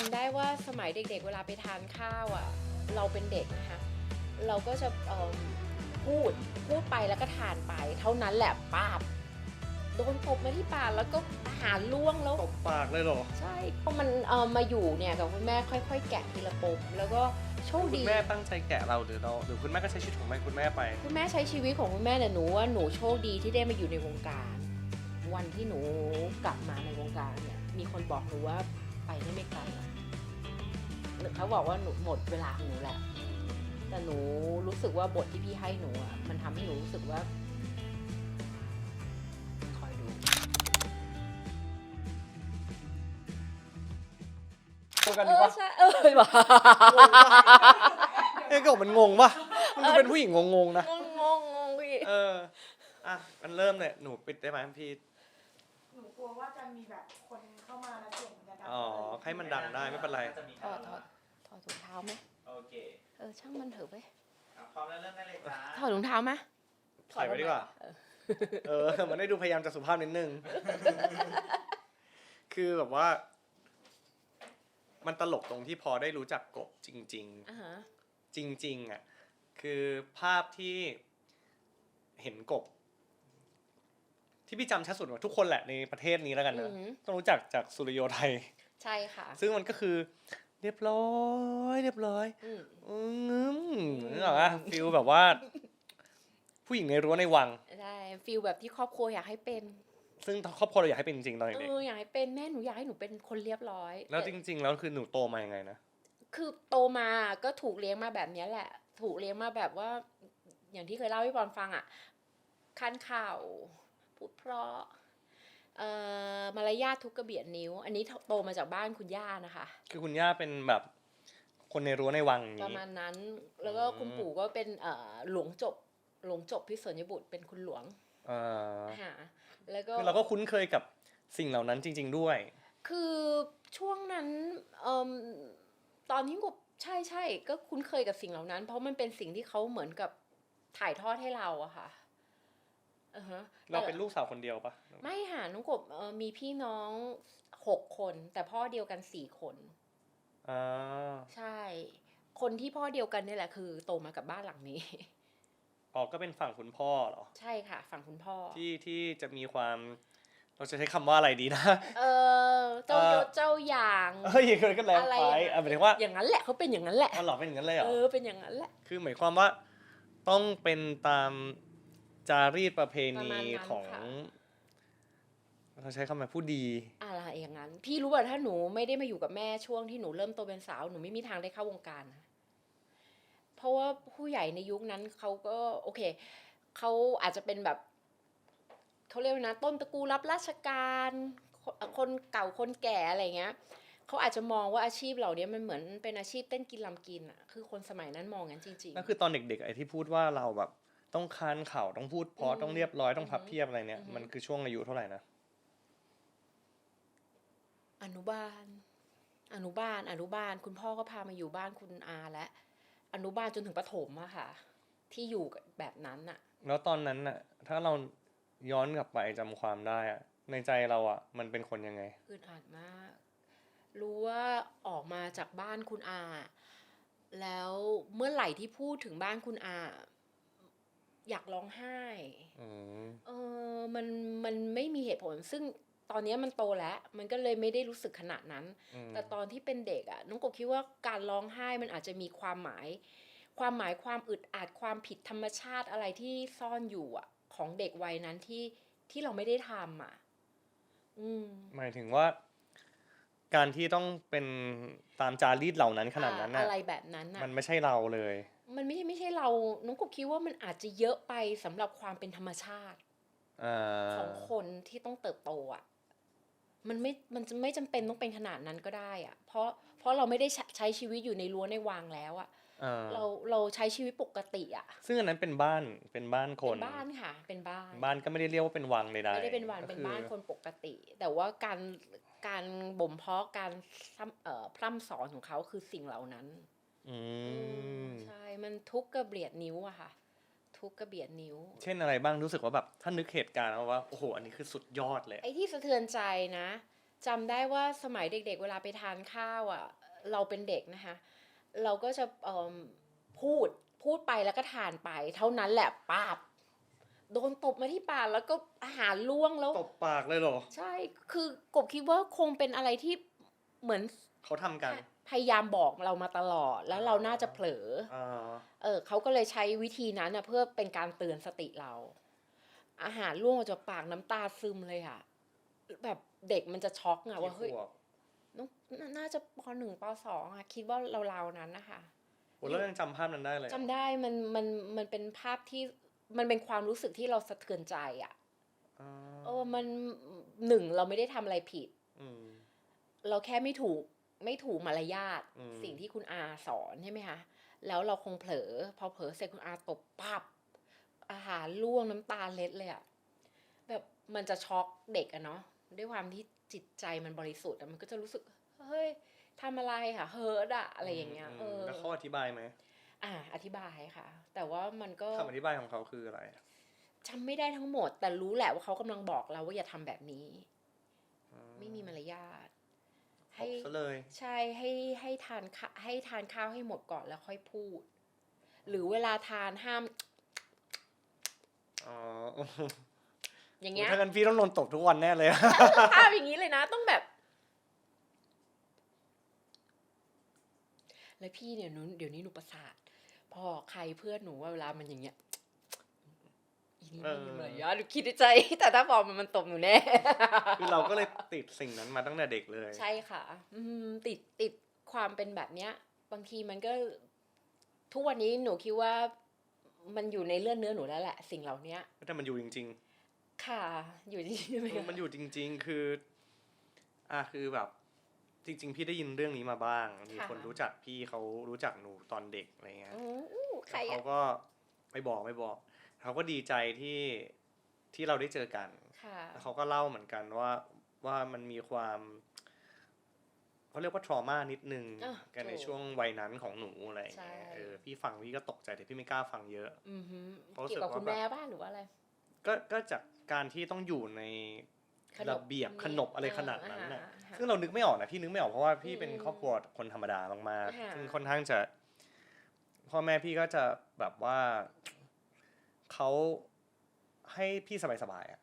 ำได้ว่าสมัยเด็กๆเวลาไปทานข้าวอ่ะเราเป็นเด็กนะคะเราก็จะพูดไปแล้วก็ทานไปเท่านั้นแหละป้าบโดนตบมาที่ปากแล้วก็อาหารล่วงแล้วตบปากเลยเหรอใช่พอมันมาอยู่เนี่ยกับคุณแม่ค่อยๆแกะทีละปมแล้วก็โชค คุ ดี ณแม่ตั้งใจแกะเราหรือคุณแม่ก็ใช้ชีวิตของคุณแม่ไป คุณแม่ใช้ชีวิตของคุณแม่เนี่ยหนูว่าหนูโชคดีที่ได้มาอยู่ในวงการ วันที่หนูกลับมาในวงการเนี่ยมีคนบอกหนูว่าไปได้ไม่ไกลเขาบอกว่าหนูหมดเวลาของหนูแหละแต่หนูรู้สึกว่าบทที่พี่ให้หนูอ่ะมันทำให้หนูรู้สึกว่าคอยดูตัวกันดีปะ ใช่ว่ะ เอ้ยก็มันงงปะมันดูเป็นผู้หญิงงงๆนะ งงพี่ อ่ะมันเริ่มเลยหนูปิดได้ไหมพี่ หนูกลัวว่าจะมีแบบคนเข้ามาแล้วเสียงมันจะดัง อ๋อให้มันดังได้ไม่เป็นไร ถอดถุงเท้าไหม โอเค ช่างมันเถอะเว้ย พร้อมแล้วเริ่มได้เลยจ้า ถอดถุงเท้าไหม ถอยไว้ดีกว่า มันได้ดูพยายามจะสุภาพนิดนึง คือแบบว่า มันตลกตรงที่พอได้รู้จักกบจริง อ่าฮะ ๆ จริงๆอ่ะคือภาพที่เห็นกบ ที่พี่จำชัดสุดว่าทุกคนแหละในประเทศนี้แล้วกันเนอะต้องรู้จักจากสุริโยไทย ใช่ค่ะ ซึ่งมันก็คือเรียบร้อยนึกออกปะฟิลแบบว่า ผู้หญิงในรั้วในวัง ได้ฟีลแบบที่ครอบครัวอยากให้เป็น ซึ่งครอบครัวเราอยากให้เป็นจริงๆตอนเด็ก อยากให้เป็นแม่หนูอยากให้หนูเป็นคนเรียบร้อย แล้วจริงๆแล้วคือหนูโตมายังไงนะ คือโตมาก็ถูกเลี้ยงมาแบบนี้แหละ ถูกเลี้ยงมาแบบว่า อย่างที่เคยเล่าให้บอลฟังอ่ะคันข่าวพูดเพราะมารยาททุกกระเบียดนิ้ว อันนี้โตมาจากบ้านคุณย่านะคะ คือคุณย่าเป็นแบบคนในรั้วในวังอย่าง ประ นี้ มาณนั้น แล้วก็คุณปู่ก็เป็นหลวงจบพิศนบุตรเป็นคุณหลวงค่ะแล้วก็ คือเราก็คุ้นเคยกับสิ่งเหล่านั้นจริงๆด้วย คือช่วงนั้นตอนที่กบใช่ก็คุ้นเคยกับสิ่งเหล่านั้น เพราะมันเป็นสิ่งที่เขาเหมือนกับถ่ายทอดให้เราอะค่ะเราเป็นลูกสาวคนเดียวปะ ไม่ค่ะน้องกบมีพี่น้อง6 คนแต่พ่อเดียวกัน4 คนใช่คนที่พ่อเดียวกันนี่แหละคือโตมากับบ้านหลังนี้ อ๋อก็เป็นฝั่งคุณพ่อเหรอ ใช่ค่ะฝั่งคุณพ่อที่จะมีความเราจะใช้คำว่าอะไรดีนะ เจ้ายศเจ้าอย่าง เฮ้ยก็แล้วไปหมายถึงว่า อย่างนั้นแหละเขาเป็นอย่างนั้นแหละ อ๋อเหรอเป็นอย่างนั้นเลยเหรอ เป็นอย่างนั้นแหละ คือหมายความว่าต้องเป็นตามจารีตประเพณีของเราใช้คำว่าผู้ดีอะไรอย่างนั้นพี่รู้ป่ะถ้าหนูไม่ได้มาอยู่กับแม่ช่วงที่หนูเริ่มโตเป็นสาวหนูไม่มีทางได้เข้าวงการนะเพราะว่าผู้ใหญ่ในยุคนั้นเขาก็โอเคเขาอาจจะเป็นแบบเขาเรียกว่านะต้นตระกูลรับราชการคนเก่าคนแก่อะไรเงี้ยเขาอาจจะมองว่าอาชีพเหล่านี้มันเหมือนเป็นอาชีพเต้นกินลำกินอ่ะคือคนสมัยนั้นมองงั้นจริงๆนั่นคือตอนเด็กๆไอ้ที่พูดว่าเราแบบต้องคานเข่าต้องพูดเพราะต้องเรียบร้อยต้องพับเพียบอะไรเนี่ยมันคือช่วงอายุเท่าไหร่นะอนุบาลคุณพ่อก็พามาอยู่บ้านคุณอาและอนุบาลจนถึงประถมอะค่ะที่อยู่แบบนั้นอะแล้วตอนนั้นน่ะถ้าเราย้อนกลับไปจำความได้อะในใจเราอะมันเป็นคนยังไงอึดอัดมากรู้ว่าออกมาจากบ้านคุณอาแล้วเมื่อไหร่ที่พูดถึงบ้านคุณอาอยากร้องไห้มันไม่มีเหตุผลซึ่งตอนนี้มันโตแล้วมันก็เลยไม่ได้รู้สึกขนาดนั้นแต่ตอนที่เป็นเด็กอ่ะน้องกบคิดว่าการร้องไห้มันอาจจะมีความหมายความอึดอัดความผิดธรรมชาติอะไรที่ซ่อนอยู่อ่ะของเด็กวัยนั้นที่เราไม่ได้ทำอ่ะหมายถึงว่าการที่ต้องเป็นตามจารีตเหล่านั้นขนาดนั้นอะไรแบบนั้นอ่ะมันไม่ใช่เราเลยมันไม่ใช่เราน้องกบคิดว่ามันอาจจะเยอะไปสำหรับความเป็นธรรมชาติของคนที่ต้องเติบโตอ่ะมันจะไม่จำเป็นต้องเป็นขนาดนั้นก็ได้อ่ะเพราะเราไม่ได้ใช้ชีวิตอยู่ในรั้วในวังแล้วอ่ะเราใช้ชีวิตปกติอ่ะซึ่งอันนั้นเป็นบ้านคนเป็นบ้านค่ะเป็นบ้านก็ไม่ได้เรียกว่าเป็นวังใดๆไม่ได้เป็นวังเป็นบ้านคนปกติแต่ว่าการบ่มเพาะการพร่ำสอนของเขาคือสิ่งเหล่านั้นใช่มันทุกกระเบียดนิ้วอะค่ะทุกกระเบียดนิ้วเช่นอะไรบ้างรู้สึกว่าแบบถ้านึกเหตุการณ์ว่าโอ้โหอันนี้คือสุดยอดเลยไอ้ที่สะเทือนใจนะ จำได้ว่าสมัยเด็กๆเวลาไปทานข้าวอ่ะเราเป็นเด็กนะคะเราก็จะพูดพูดไปแล้วก็ทานไปเท่านั้นแหละป้าบโดนตบมาที่ปากแล้วก็อาหารล่วงแล้ว ตบปากเลยเหรอ ใช่คือกบคิดว่าคงเป็นอะไรที่เหมือน เขาทำกัน พยายามบอกเรามาตลอดแล้วเราน่าจะเผลอ เขาก็เลยใช้วิธีนั้นนะเพื่อเป็นการเตือนสติเรา อาหารล่วงออกจากปากน้ำตาซึมเลยอะแบบเด็กมันจะช็อกอะว่าเฮ้ยน่าจะป .1 ป .2 อะคิดว่าเราๆนั้นนะคะ โอ้แล้วยังจำภาพนั้นได้เลย จำได้มันเป็นภาพที่มันเป็นความรู้สึกที่เราสะเทือนใจอะมันหนึ่งเราไม่ได้ทำอะไรผิด เราแค่ไม่ถูกมารยาทสิ่งที่คุณอาสอนใช่ไหมคะแล้วเราคงเผลอพอเผลอเสร็จคุณอาตบปับอาหารล่วงน้ำตาเล็ดเลยอะแบบมันจะช็อกเด็กอะเนาะด้วยความที่จิตใจมันบริสุทธิ์อะมันก็จะรู้สึกเฮ้ยทำอะไรค่ะเฮิร์ตอะอะไรอย่างเงี้ยแล้วเขาอธิบายไหม อธิบายค่ะ แต่ว่ามันก็คำอธิบายของเขาคืออะไรจำไม่ได้ทั้งหมด แต่รู้แหละว่าเขากำลังบอกเราว่าอย่าทำแบบนี้ไม่มีมารยาทให้ซะเลยใช่ให้ทานข้าวให้หมดก่อนแล้วค่อยพูด หรือเวลาทานห้ามอย่างเงี้ยถ้างั้นพี่ต้องโดนตบทุกวันแน่เลยภาพอย่างนี้เลยนะต้องแบบแล้วพี่เนี่ยเดี๋ยวนี้หนูประสาทพอใครเพื่อนหนูว่าเวลามันอย่างเงี้ยอีนี่ไม่มีมารยาทหนูคิดในใจแต่ถ้าบอกมันตบหนูแน่ คือเราก็เลยติดสิ่งนั้นมาตั้งแต่เด็กเลยใช่ค่ะติดความเป็นแบบเนี้ยบางทีมันก็ทุกวันนี้หนูคิดว่ามันอยู่ในเลือดเนื้อหนูแล้วแหละสิ่งเหล่านี้แต่มันอยู่จริงๆค่ะอยู่จริงๆมันอยู่จริงๆคือแบบจริงๆพี่ได้ยินเรื่องนี้มาบ้างมีคนรู้จักพี่เขารู้จักหนูตอนเด็กอะไรเงี้ยเขาก็ไม่บอกเขาก็ดีใจที่เราได้เจอกันแล้วเขาก็เล่าเหมือนกันว่ามันมีความเขาเรียกว่า trauma นิดนึงกันในช่วงวัยนั้นของหนูอะไรอย่างเงี้ยพี่ฟังพี่ก็ตกใจแต่พี่ไม่กล้าฟังเยอะเกี่ยวกับคุณแม่บ้านหรือว่าอะไรก็จากการที่ต้องอยู่ในระเบียบขนบอะไรขนาดนั้นน่ะซึ่งเรานึกไม่ออกนะพี่นึกไม่ออกเพราะว่าพี่เป็นครอบครัวคนธรรมดามากๆซึ่งค่อนข้างจะพ่อแม่พี่ก็จะแบบว่าเขาให้พี่สบายๆอ่ะ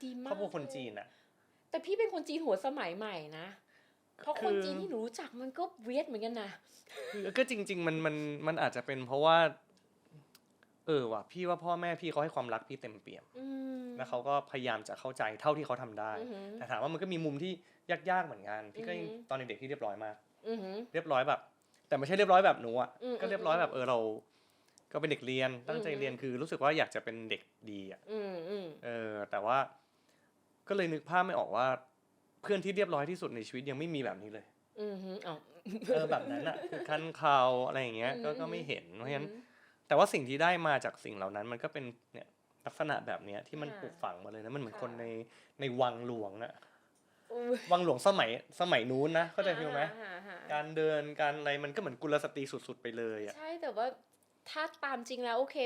ดีมากครอบครัวคนจีนอ่ะแต่พี่เป็นคนจีนหัวสมัยใหม่นะเพราะคนจีนที่หนูรู้จักมันก็เวียดเหมือนกันนะก็จริงๆมันอาจจะเป็นเพราะว่าว่ะพี่ว่าพ่อแม่พี่เขาให้ความรักพี่เต็มเปี่ยมแล้วเขาก็พยายามจะเข้าใจเท่าที่เขาทำได้แต่ถามว่ามันก็มีมุมที่ยากๆเหมือนกันพี่ก็ตอนเด็กๆที่เรียบร้อยมากเรียบร้อยแบบแต่ไม่ใช่เรียบร้อยแบบหนูอ่ะก็เรียบร้อยแบบเราก็เป็นเด็กเรียนตั้งใจเรียนคือรู้สึกว่าอยากจะเป็นเด็กดีอ่ะแต่ว่าก็เลยนึกภาพไม่ออกว่าเพื่อนที่เรียบร้อยที่สุดในชีวิตยังไม่มีแบบนี้เลยแบบนั้นอ่ะคือคันข่าวอะไรอย่างเงี้ยก็ไม่เห็นเพราะฉะนั้นแต่ว่าสิ่งที่ได้มาจากสิ่งเหล่านั้นมันก็เป็นเนี่ยลักษณะแบบนี้ที่มันปลูกฝังมาเลยนะมันเหมือนคนในวังหลวงอะวังหลวงสมัยนู้นนะเข้าใจฟิลไหมการเดินการอะไรมันก็เหมือนกุลสตรีสุดๆไปเลยอะใช่แต่ว่าถ้าตามจริงแล้วโอเค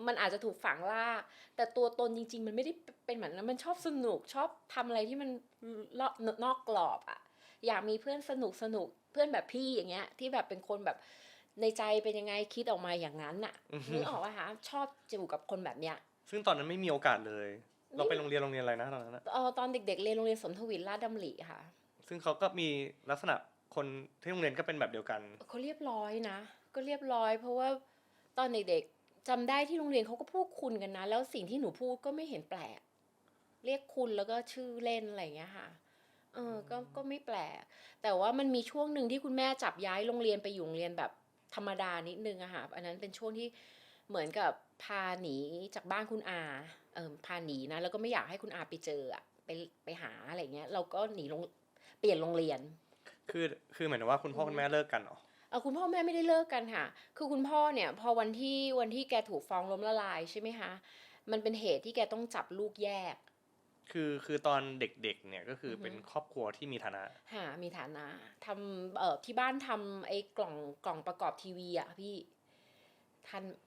มันอาจจะถูกฝังลากแต่ตัวตนจริงๆมันไม่ได้เป็นแบบนั้นมันชอบสนุกชอบทำอะไรที่มันนอกกรอบอะอยากมีเพื่อนสนุกเพื่อนแบบพี่อย่างเงี้ยที่แบบเป็นคนแบบในใจเป็นยังไงคิดออกมาอย่างนั้นน่ะนึกออกป่ะคะชอบอยู่กับคนแบบเนี้ยซึ่งตอนนั้นไม่มีโอกาสเลยเราไปโรงเรียนอะไรนะตอนนั้นตอนเด็กๆเรียนโรงเรียนสมทวินราชดำริค่ะซึ่งเขาก็มีลักษณะคนที่โรงเรียนก็เป็นแบบเดียวกันเขาเรียบร้อยนะก็เรียบร้อยเพราะว่าตอนเด็กๆจำได้ที่โรงเรียนเขาก็พูดคุณกันนะแล้วสิ่งที่หนูพูดก็ไม่เห็นแปลกเรียกคุณแล้วก็ชื่อเล่นอะไรอย่างเงี้ยค่ะก็ไม่แปลกแต่ว่ามันมีช่วงหนึ่งที่คุณแม่จับย้ายโรงเรียนไปอยู่โรงเรียนแบบธรรมดานิดนึงอะค่ะอันนั้นเป็นช่วงที่เหมือนกับพาหนีจากบ้านคุณอาพาหนีนะแล้วก็ไม่อยากให้คุณอาไปเจออะไปหาอะไรเงี้ยเราก็หนีเปลี่ยนโรงเรียนคือหมายถึงว่าคุณพ่อคุณแม่เลิกกันเหรอคุณพ่อแม่ไม่ได้เลิกกันค่ะคือคุณพ่อเนี่ยพอวันที่แกถูกฟ้องล้มละลายใช่ไหมคะมันเป็นเหตุที่แกต้องจับลูกแยกคือตอนเด็กๆเนี่ยก็คือเป็นครอบครัวที่มีฐานะมีฐานะทำที่บ้านทำไอ้กล่องประกอบทีวีอ่ะพี่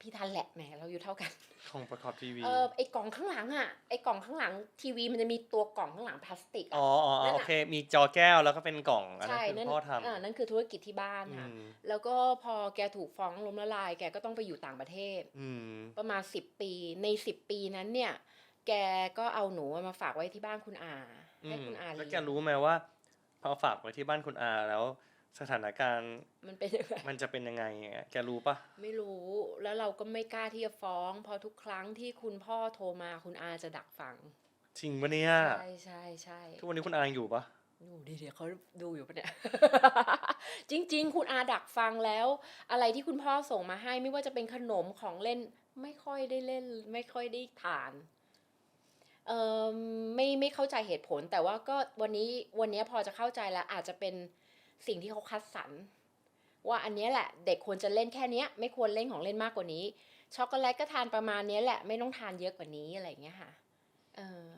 พี่ทันแหละแหมเราอยู่เท่ากัน ของประกอบทีวี ไอ้กล่องข้างหลังอ่ะไอ้กล่องข้างหลังทีวีมันจะมีตัวกล่องข้างหลังพลาสติก อ๋ อ่ะ อ นั่น โอ น่ะ เค มีจอแก้วแล้วก็เป็นกล่องอันนั้ ใช่ นคือ นั่น พ่อท นั่นคือธุรกิจที่บ้าน ำ ค่ะ อืม แล้วก็พอแกถูกฟ้องล้มละลายแกก็ต้องไปอยู่ต่างประเทศ อืม ประมาณ10 ปีใน10 ปีนั้นเนี่ย แกก็เอาหนูมาฝากไว้ที่บ้านคุณอาให้คุณอา แล้ว เลี้ แก ยง รู้ไหมว่าพอฝากไว้ที่บ้านคุณอาแล้ว สถานการณ์ มันเป็นยังไง มันจะเป็นยังไงอะแกรู้ปะ ไม่รู้แล้วเราก็ไม่กล้าที่จะฟ้องเพราะทุกครั้งที่คุณพ่อโทรมาคุณอาจะดักฟัง จริงปะเนี่ย ใช่ใช่ใช่ ทุกวันนี้คุณอายังอยู่ปะ ดูดิเดี๋ยวเขาดูอยู่ปะเนี่ย จริง ๆ คุณอาดักฟังแล้ว อะไรที่คุณพ่อส่งมาให้ไม่ว่าจะเป็นขนมของเล่นไม่ค่อยได้เล่น ไม่ค่อยได้ทานไม่เข้าใจเหตุผล แต่ว่าก็วันนี้พอจะเข้าใจแล้วอาจจะเป็นสิ่งที่เขาคัดสรรว่าอันเนี้ยแหละเด็กควรจะเล่นแค่เนี้ยไม่ควรเล่นของเล่นมากกว่านี้ช็อกโกแลตก็ทานประมาณเนี้ยแหละไม่ต้องทานเยอะกว่านี้อะไรอย่างเงี้ยค่ะ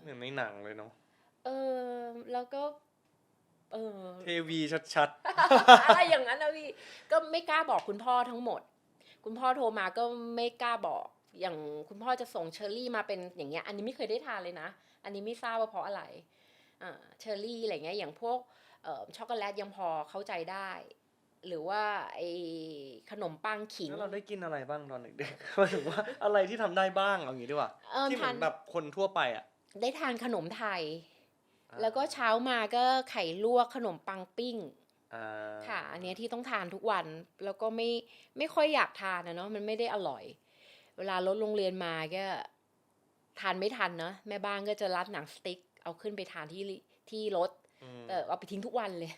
เหมือนในหนังเลยเนาะ แล้วก็เทวีชัด อะไรอย่างนั้นนะพี่ก็ไม่กล้าบอกคุณพ่อทั้งหมด คุณพ่อโทรมาก็ไม่กล้าบอก อย่างคุณพ่อจะส่งเชอร์รี่มาเป็นอย่างเงี้ยอันนี้ไม่เคยได้ทานเลยนะอันนี้ไม่ทราบว่าเพราะอะไรเชอร์รี่อะไรเงี้ยอย่างพวกช็อกโกแลตยังพอเข้าใจได้ หรือว่าไอ้ขนมปังขิ ๆ ง แล้วเราได้กินอะไรบ้างตอนเด็กๆ หมายถึงว่าอะไรที่ทำได้บ้างเอางี้ดีกว่าที่เหมือนแบบคนทั่วไปอ่ะ ได้ทานขนมไทย อ่า แล้วก็เช้ามาก็ไข่ลวกขนมปังปิ้ง อ่า ค่ะ อันเนี้ยที่ต้องทานทุกวัน แล้วก็ไม่ค่อยอยากทานนะเนาะ มันไม่ได้อร่อย เวลารถโรงเรียนมาก็ทานไม่ทันเนาะ แม่บ้านก็จะรัดหนังสติ๊ก เอาขึ้นไปทานที่รถ อืม เอาไปทิ้งทุกวันเลย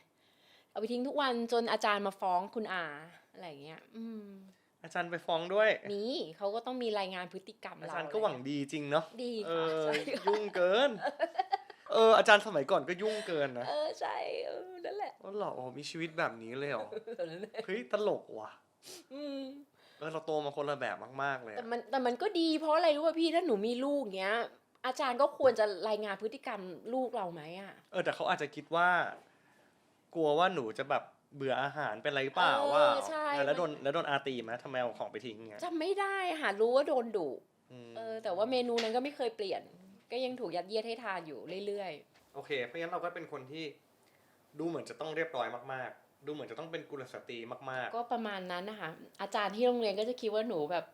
เอาไปทิ้งทุกวันจนอาจารย์มาฟ้องคุณอาอะไรอย่างเงี้ย อาจารย์ไปฟ้องด้วย มีเขาก็ต้องมีรายงานพฤติกรรม อา เรา จารย์ก็หวังดีจริงเนาะ ดี เอ ค่ะ อ ใช่ค่ะ ยุ่งเกิน อาจารย์สมัยก่อนก็ยุ่งเกินนะ ใช่นั่นแหละ อ๋อเหรออ๋อมีชีวิตแบบนี้เลยเหรอ นั่นแหละ เฮ้ยตลกว่ะ อืม เราโตมาคนละแบบมากๆเลย แต่ อะ มันก็ดีเพราะอะไรรู้ป่ะพี่ถ้าหนูมีลูกเงี้ย อาจารย์ก็ควรจะรายงานพฤติกรรมลูกเราไหมอ่ะ แต่เขาอาจจะคิดว่า กลัวว่าหนูจะแบบเบื่ออาหารเป็นไรเปล่าว่า ใช่ แล้วโดนอาตีไหมทำไมเอาของไปทิ้งเงี้ย จำไม่ได้ค่ะรู้ว่าโดนดุ อืม แต่ว่าเมนูนั้นก็ไม่เคยเปลี่ยน ก็ยังถูกยัดเยียดให้ทานอยู่เรื่อย โอเค เพราะงั้นเราก็เป็นคนที่ดูเหมือนจะต้องเรียบร้อยมากๆ ดูเหมือนจะต้องเป็นกุลสตรีมาก ๆ ก็ประมาณนั้นนะคะ อาจารย์ที่โรงเรียนก็จะคิดว่าหนูแบบ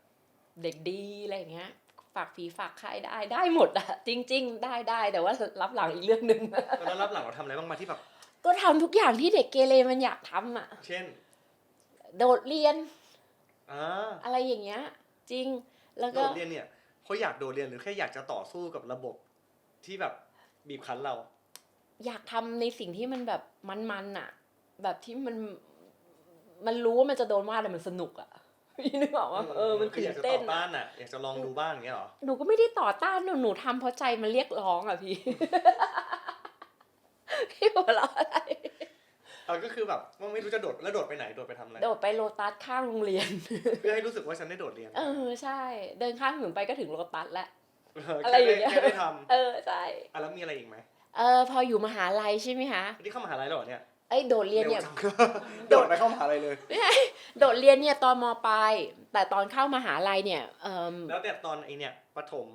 เด็กดีอะไรอย่างเงี้ย ฝากฝีฝากไข่ได้หมดอะจริง ๆ ได้แต่ว่ารับหลังอีกเรื่องหนึ่ง ๆ แล้วรับหลังเราทำอะไรบ้างมาที่แบบ ก็ทำทุกอย่างที่เด็กเกเรมันอยากทำอะ เช่น โดดเรียน อ่า อะไรอย่างเงี้ย จริงแล้ว โด ก็ ดเรียนเนี่ยเขาอยากโดดเรียนหรือแค่อยากจะต่อสู้กับระบบที่แบบบีบคั้นเรา อยากทำในสิ่งที่มันแบบมันๆอะแบบที่มันรู้ว่ามันจะโดนว่าแต่มันสนุกอะ พี่นึกออกว่ามัน คือ ตื่ อน ยากจะ เต้ ต่ น อต้านอ่ะ อยากจะลองดูบ้างอย่างเงี้ยเหรอ หนูก็ไม่ได้ต่อต้านหนูทำเพราะใจมันเรียกร้องอะพี่ พี่หัวเราะอะไร ก็คือแบบว่าไม่รู้จะโดดแล้วโดดไปไหนโดดไปทำอะไร โดดไปโลตัสข้างโรงเรียน เพื่อให้รู้สึกว่าฉันได้โดดเรียน ใช่ เดินข้ามถนนไปก็ถึงโลตัสแล้ว อะ อะไรอย่างเงี้ย แค่ได้ท ใช่ ำแล้วมีอะไรอีกไหม พออยู่มหาลัยใช่ไหมคะ นี่เข้ามหาลัยแล้วเหรอเนี่ย โดดเรียนเนี่ย วจัง โดดไปเข้ามหาลัยเลย โดดเรียนเนี่ยตอนมปลายแต่ตอนเข้ามหาลัยเนี่ย แล้วแต่ตอนไอเนี่ยประถม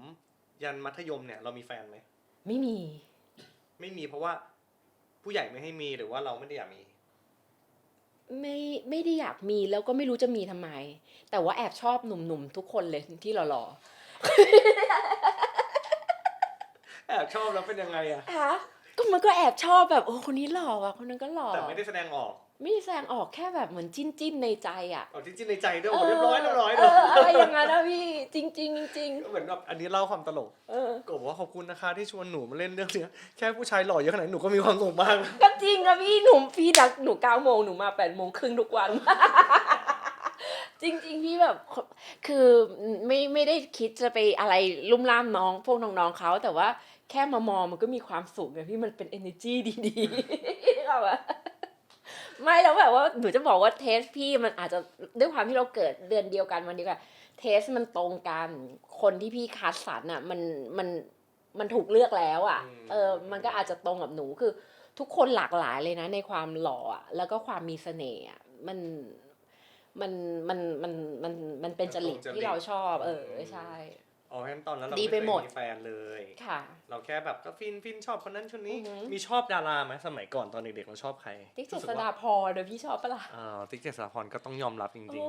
ยันมัธยมเนี่ยเรามีแฟนไหม ไม่มี ไม่มีเพราะว่าผู้ใหญ่ไม่ให้มีหรือว่าเราไม่ได้อยากมี ไม่ได้อยากมีแล้วก็ไม่รู้จะมีทำไม แต่ว่าแอบชอบหนุ่มๆทุกคนเลยที่หล่อ แอบชอบแล้วเป็นยังไงอะ ๆฮะก็มันก็แอบชอบแบบคนนี้หล่อว่ะคนนั้นก็หล่อ แต่ไม่ได้แสดงออก ไม่ได้แสดงออกแค่แบบเหมือนจิ้นในใจอ่ะ เอาที่จริงในใจด้วยโอ้เรียบร้อยเรียบร้อย อะไรอย่างนั้นนะพี่จริงจริง ก็เหมือนแบบอันนี้เล่าความตลก ก็บอกว่าขอบคุณนะคะที่ชวนหนูมาเล่นเรื่องเนี้ยแค่ผู้ชายหล่อเยอะขนาดนี้หนูก็มีความสุขมาก ก็จริงอะพี่ดักหนู9 โมงหนูมา8 โมงครึ่งทุกวัน จริงๆพี่แบบคือไม่ได้คิดจะไปอะไรลุ่มล่ามน้องพวกน้องๆเขาแต่ว่าแค่มามองมันก็มีความสุขไงพี่มันเป็น energy ดีๆนึกออกปะไม่แล้วแบบว่าหนูจะบอกว่าเทสพี่มันอาจจะด้วยความที่เราเกิดเดือนเดียวกันวันเดียวกันเทสมันตรงกันคนที่พี่คัดสรรอ่ะมันถูกเลือกแล้วอ่ะมันก็อาจจะตรงกับหนูคือทุกคนหลากหลายเลยนะในความหล่ออ่ะแล้วก็ความมีเสน่ห์อ่ะ มันมันมันมันมันเป็นจริตที่เราชอบใช่ อ๋องั้นตอนนั้นเรา ดี ไม่ ไป เคย หมด มีแฟนเลย ค่ะ เราแค่แบบก็ฟินชอบคนนั้นคนนี้ อือหือ มีชอบดาราไหมสมัยก่อนตอนเด็กๆเราชอบใคร ติ๊กเจ รู้สึ ษ ว่า ฎาพรเดี๋ยวพี่ชอบปะล่ะ ติ๊กเจษฎาพรก็ต้องยอมรับจ เอ ริง อ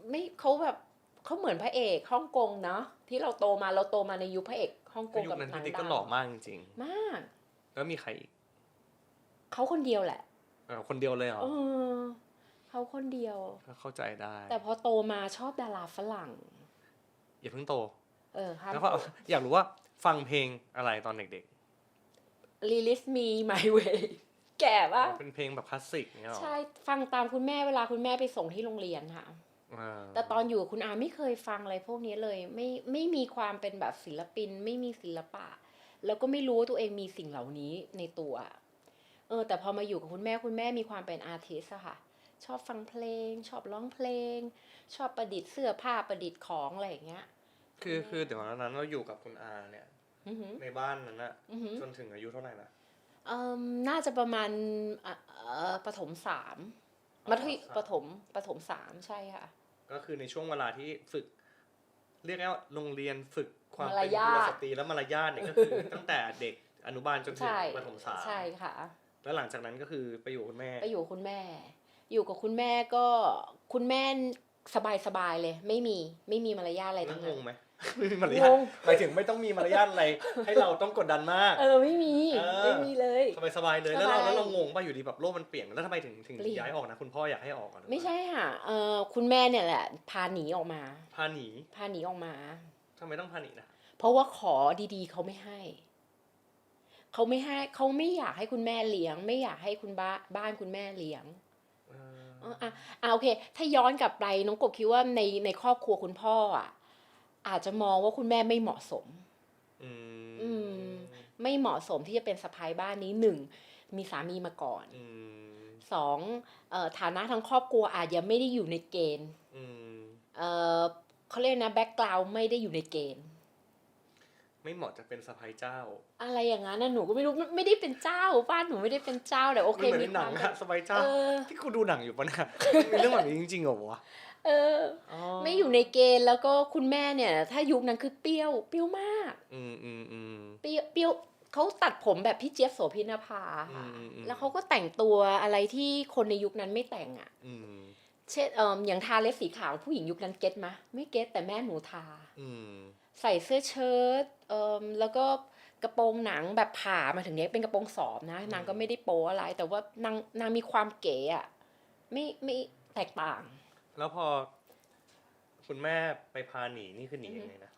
ไม่เขาแบบเขาเหมือนพระเอกฮ่องกงเนาะที่เราโตมาในยุคพระเอกฮ่อง ๆ ก ก็ ง ยุค กับ นั้น หนั พี่ ง ติ๊ก ดั ก็ ง หล่อมากจริง มาก ๆแล้วมีใครอีก เขาคนเดียวแหละ คนเดียวเลยเหรอ เขาคนเดียว ก็เข้าใจได้ แต่พอโตมาชอบดาราฝรั่ง อย่าเพิ่งโต ห้าม แล้วก็อยากรู้ว่าฟังเพลงอะไรตอนเด็ก Release Me My Way แก่ปะ ๆเป็นเพลงแบบคลาสสิกเนี่ยหรอ ใช่ฟังตามคุณแม่เวลาคุณแม่ไปส่งที่โรงเรียนค่ะ อ่า แต่ตอนอยู่กับคุณอาไม่เคยฟังอะไรพวกนี้เลยไม่มีความเป็นแบบศิลปินไม่มีศิลปะ แล้วก็ไม่รู้ว่าตัวเองมีสิ่งเหล่านี้ในตัว แต่พอมาอยู่กับคุณแม่มีความเป็นอาร์ติสอะค่ะ ชอบฟังเพลง ชอบร้องเพลง ชอบประดิษฐ์เสื้อผ้าประดิษฐ์ของอะไรอย่างเงี้ย คือเดี๋ยวนั้นเราอยู่กับคุณอาเนี่ย อือหือ ในบ้านนั้นนะ อือหือ จนถึงอายุเท่าไหร่นะ น่าจะประมาณประถม3มัธยมประถม3ใช่ค่ะ ก็คือในช่วงเวลาที่ฝึก เรียกว่าโรงเรียนฝึกความ มาร เป็น ยาท กุลสตรีและมารยาทเนี่ยก็คือตั้งแต่เด็กอนุบาลจนถึง ใช่ ประถม3 ใช่ค่ะ แล้วหลังจากนั้นก็คือไปอยู่กับคุณแม่ ไปอยู่กับคุณแม่ อยู่กับคุณแม่ก็คุณแม่สบายเลย ไม่มีมารยาทอะไร นั่ ทั้ ง ง ง นั้น งไหม ไม่มีมารยาท งง หมายถึงไม่ต้องมีมารยาทอะไร ให้เราต้องกดดันมาก ไม่มี ไม่มีเลย สบายๆเลย ส แล้ว บาย เรางงป่ะอยู่ดีแบบโลกมันเปลี่ยนแล้วทำไมถึง เปลี่ยน ย้ายออกนะคุณพ่ออยากให้ออกอ่ะหรือว่า ไม่ใช่ค่ะคุณแม่เนี่ยแหละ พาหนีออกมา พาหนี พาหนีออกมา ทำไมต้องพาหนีนะ เพราะว่าขอดีๆเขาไม่ให้ เขาไม่อยากให้คุณแม่เลี้ยง ไม่อยากให้คุณบ้านคุณแม่เลี้ยง โอเค ถ้าย้อนกลับไปน้องกบคิดว่าในครอบครัวคุณพ่ออาจจะมองว่าคุณแม่ไม่เหมาะสม อืม ไม่เหมาะสมที่จะเป็นสะใภ้บ้านนี้1มีสามีมาก่อน 2ฐานะทั้งครอบครัวอาจจะไม่ได้อยู่ในเกณฑ์เขาเรียกนะแบ็กกราวด์ไม่ได้อยู่ในเกณฑ์ ไม่เหมาะจะเป็นสะใภ้เจ้า อะไรอย่างนั้นนะหนูก็ไม่รู้ไม่ได้เป็นเจ้าบ้านหนูไม่ได้เป็นเจ้าแต่โอเค มันเหมือนในหนัง มี อะสะใภ้เจ้า ที่กูดูหนังอยู่ปะเนี่ยมีเรื่องแบบนี้จริงๆเหรอวะ ไม่อยู่ในเกณฑ์แล้วก็คุณแม่เนี่ย ถ้ายุคนั้นคือเปรี้ยวมาก เปรี้ยวเขาตัดผมแบบพี่เจี๊ยบโสภินภาค่ะแล้วเขาก็แต่งตัวอะไรที่คนในยุคนั้นไม่แต่งอ่ะเช่นอย่างทาเล็บสีขาวผู้หญิงยุคนั้นเก็ตมะไม่เก็ตแต่แม่หนูทาใส่เสื้อเชิ้ตแล้วก็กระโปรงหนังแบบผ่ามาถึงเนี้ยเป็นกระโปรงสอบนะนางก็ไม่ได้โป๊อะไร แต่ว่านางมีความเก๋อ่ะไม่แตกต่าง แล้วพอคุณแม่ไปพาหนีนี่คือหนียังไงนะ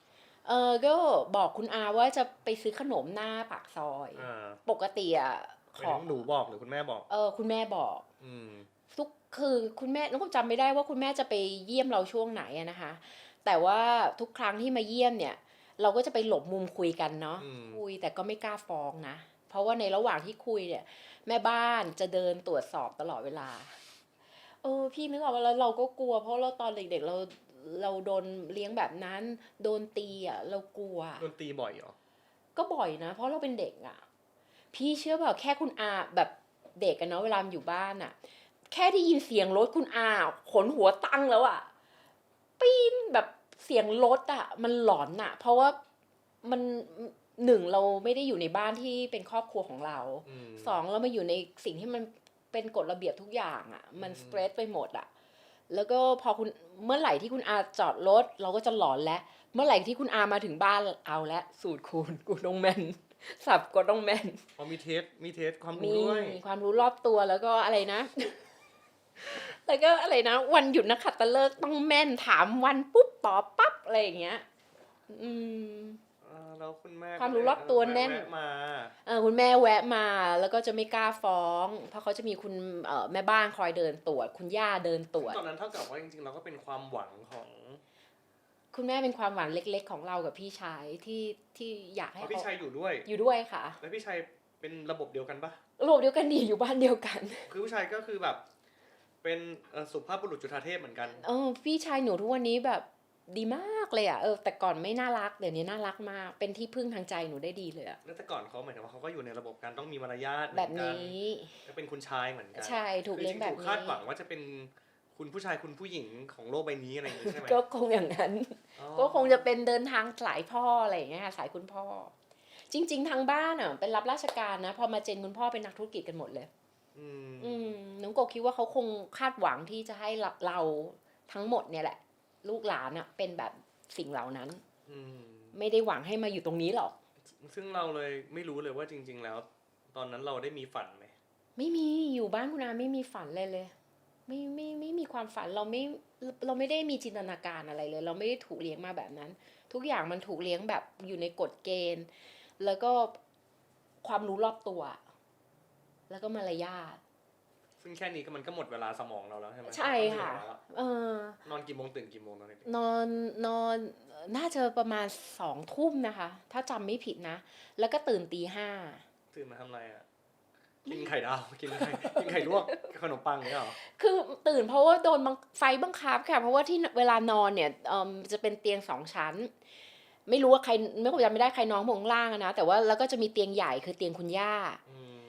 ก็บอกคุณอาว่าจะไปซื้อขนมหน้าปากซอย ปกติหมายถึงหนูบอกหรือคุณแม่บอก คุณแม่บอก ทุก คือคุณแม่น้องก็จำไม่ได้ว่าคุณแม่จะไปเยี่ยมเราช่วงไหนนะคะ แต่ว่าทุกครั้งที่มาเยี่ยมเนี่ย เราก็จะไปหลบมุมคุยกันเนาะคุยแต่ก็ไม่กล้าฟ้องนะ เพราะว่าในระหว่างที่คุยเนี่ย แม่บ้านจะเดินตรวจสอบตลอดเวลาพี่นึกออกว่าแล้วเราก็กลัว เพราะเราตอนเด็กๆเราโดนเลี้ยงแบบนั้นโดนตีเรากลัว โดนตีบ่อยเหรอ ก็บ่อยนะเพราะเราเป็นเด็กพี่เชื่อเปล่าแค่คุณอาแบบเด็กกันเนาะเวลาอยู่บ้านแค่ได้ยินเสียงรถคุณอาขนหัวตั้งแล้วปีนแบบเสียงรถมันหลอนเพราะว่ามัน1เราไม่ได้อยู่ในบ้านที่เป็นครอบครัวของเรา2เรามาอยู่ในสิ่งที่มันเป็นกฎระเบียบทุกอย่างมันสเตรสไปหมดแล้วก็พอเมื่อไหร่ที่คุณอาจอดรถเราก็จะหลอนแล้วเมื่อไหร่ที่คุณอามาถึงบ้านเอาละสูตรคูณกูต้องแม่นสับก็ต้องแม่นมีเทสความรู้ด้วยมีความรู้รอบตัวแล้วก็อะไรนะ แล้วก็อะไรนะวันหยุดนักขัตฤกษ์ต้องแม่นถามวันปุ๊บตอบปั๊บอะไรอย่างเงี้ยแล้วคุณแม่ความรู้รอบตัวแน่นมาคุณแม่แวะมาแล้วก็จะไม่กล้าฟ้องเพราะเขาจะมีคุณแม่บ้านคอยเดินตรวจคุณย่าเดินตรวจตอนนั้นเท่ากับว่าจริงๆเราก็เป็นความหวังของคุณแม่เป็นความหวังเล็กๆของเรากับพี่ชายที่อยากให้พี่ชายอยู่ด้วยค่ะแล้วพี่ชายเป็นระบบเดียวกันปะระบบเดียวกันดีอยู่บ้านเดียวกันคือพี่ชายก็คือแบบเป็นสุภาพบุรุษจุฑาเทพเหมือนกันพี่ชายหนูทุกวันนี้แบบดีมากเลยแต่ก่อนไม่น่ารักเดี๋ยวนี้น่ารักมากเป็นที่พึ่งทางใจหนูได้ดีเลยแล้วแต่ก่อนเขาหมายถึงว่าเขาก็อยู่ในระบบการต้องมีมารยาทแบบนี้ก็เป็นคุณชายเหมือนกันใช่ถูกเลี้ยงแบบนี้คาดหวังว่าจะเป็น คุณผู้ชายคุณผู้หญิงของโลกใบนี้อะไรอย่างงี้ใช่ไหม ก็คงอย่างนั้น อ๋อ ก็คงจะเป็นเดินทางสายพ่ออะไรอย่างเงี้ยค่ะสายคุณพ่อ จริง ๆ ทางบ้านอ่ะเป็นรับราชการนะพอมาเจนคุณพ่อเป็นนักธุรกิจกันหมดเลย อืม น้องโกคิดว่าเขาคงคาดหวังที่จะให้เราทั้งหมดเนี่ยแหละ ลูกหลานอ่ะเป็นแบบสิ่งเหล่านั้น อืม ไม่ได้หวังให้มาอยู่ตรงนี้หรอก ซึ่งเราเลยไม่รู้เลยว่าจริง ๆ แล้ว ตอนนั้นเราได้มีฝันไหม ไม่มีอยู่บ้านคุณอาไม่มีฝันเลย ไม่มีความฝันเราไม่ได้มีจินตนาการอะไรเลย เราไม่ได้ถูกเลี้ยงมาแบบนั้น ทุกอย่างมันถูกเลี้ยงแบบอยู่ในกฎเกณฑ์ แล้วก็ความรู้รอบตัว แล้วก็มารยาท ซึ่งแค่นี้ก็มันก็หมดเวลาสมองเราแล้วใช่ไหม ใช่ค่ะ เหนื่อยแล้วอ เออ นอนกี่โมงตื่นกี่โมงตอนเด็ก นอนน่าจะประมาณ2 ทุ่มนะคะ ถ้าจำไม่ผิดนะ แล้วก็ตื่นตี 5ตื่นมาทำอะไรอ่ะ กินไข่ดาว กินไข่ลวกขนมปังเนี่ยเหรอ คือตื่นเพราะว่าโดนไฟบังคับค่ะ เพราะว่าที่เวลานอนเนี่ยจะเป็นเตียง2 ชั้น ไม่รู้ว่าใครไม่จำไม่ได้ใครน้องมงล่างอะนะ แต่ว่าแล้วก็จะมีเตียงใหญ่คือเตียงคุณย่า อืม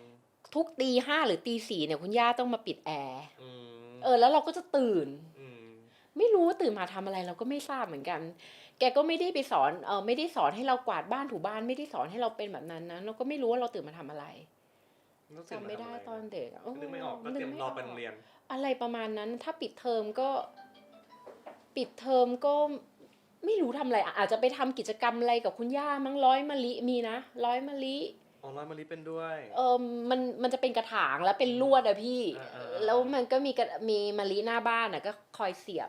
ทุกตี 5หรือตี 4เนี่ยคุณย่าต้องมาปิดแอร์ อืม แล้วเราก็จะตื่น อืม ไม่รู้ว่าตื่นมาทำอะไรเราก็ไม่ทราบเหมือนกัน แกก็ไม่ได้ไปสอนไม่ได้สอนให้เรากวาดบ้านถูบ้านไม่ได้สอนให้เราเป็นแบบนั้นนะเราก็ไม่รู้ว่าเราตื่นมาทำอะไร แล้วตื่น จำ มา ไม่ได้ ทำะร ตอนเด็ก นึกไม่ออกก็เตรียมรอไปโรงเรียน อะไรประมาณนั้น ถ้าปิดเทอมก็ไม่รู้ทำอะไรอาจจะไปทำกิจกรรมอะไรกับคุณย่ามั้งร้อยมะลิมีนะร้อยมะลิ อ๋อร้อยมะลิเป็นด้วย มันจะเป็นกระถางแล้วเป็นลวดอะพี่ ๆ แล้วมันก็มีมะลิหน้าบ้านอะก็คอยเสีย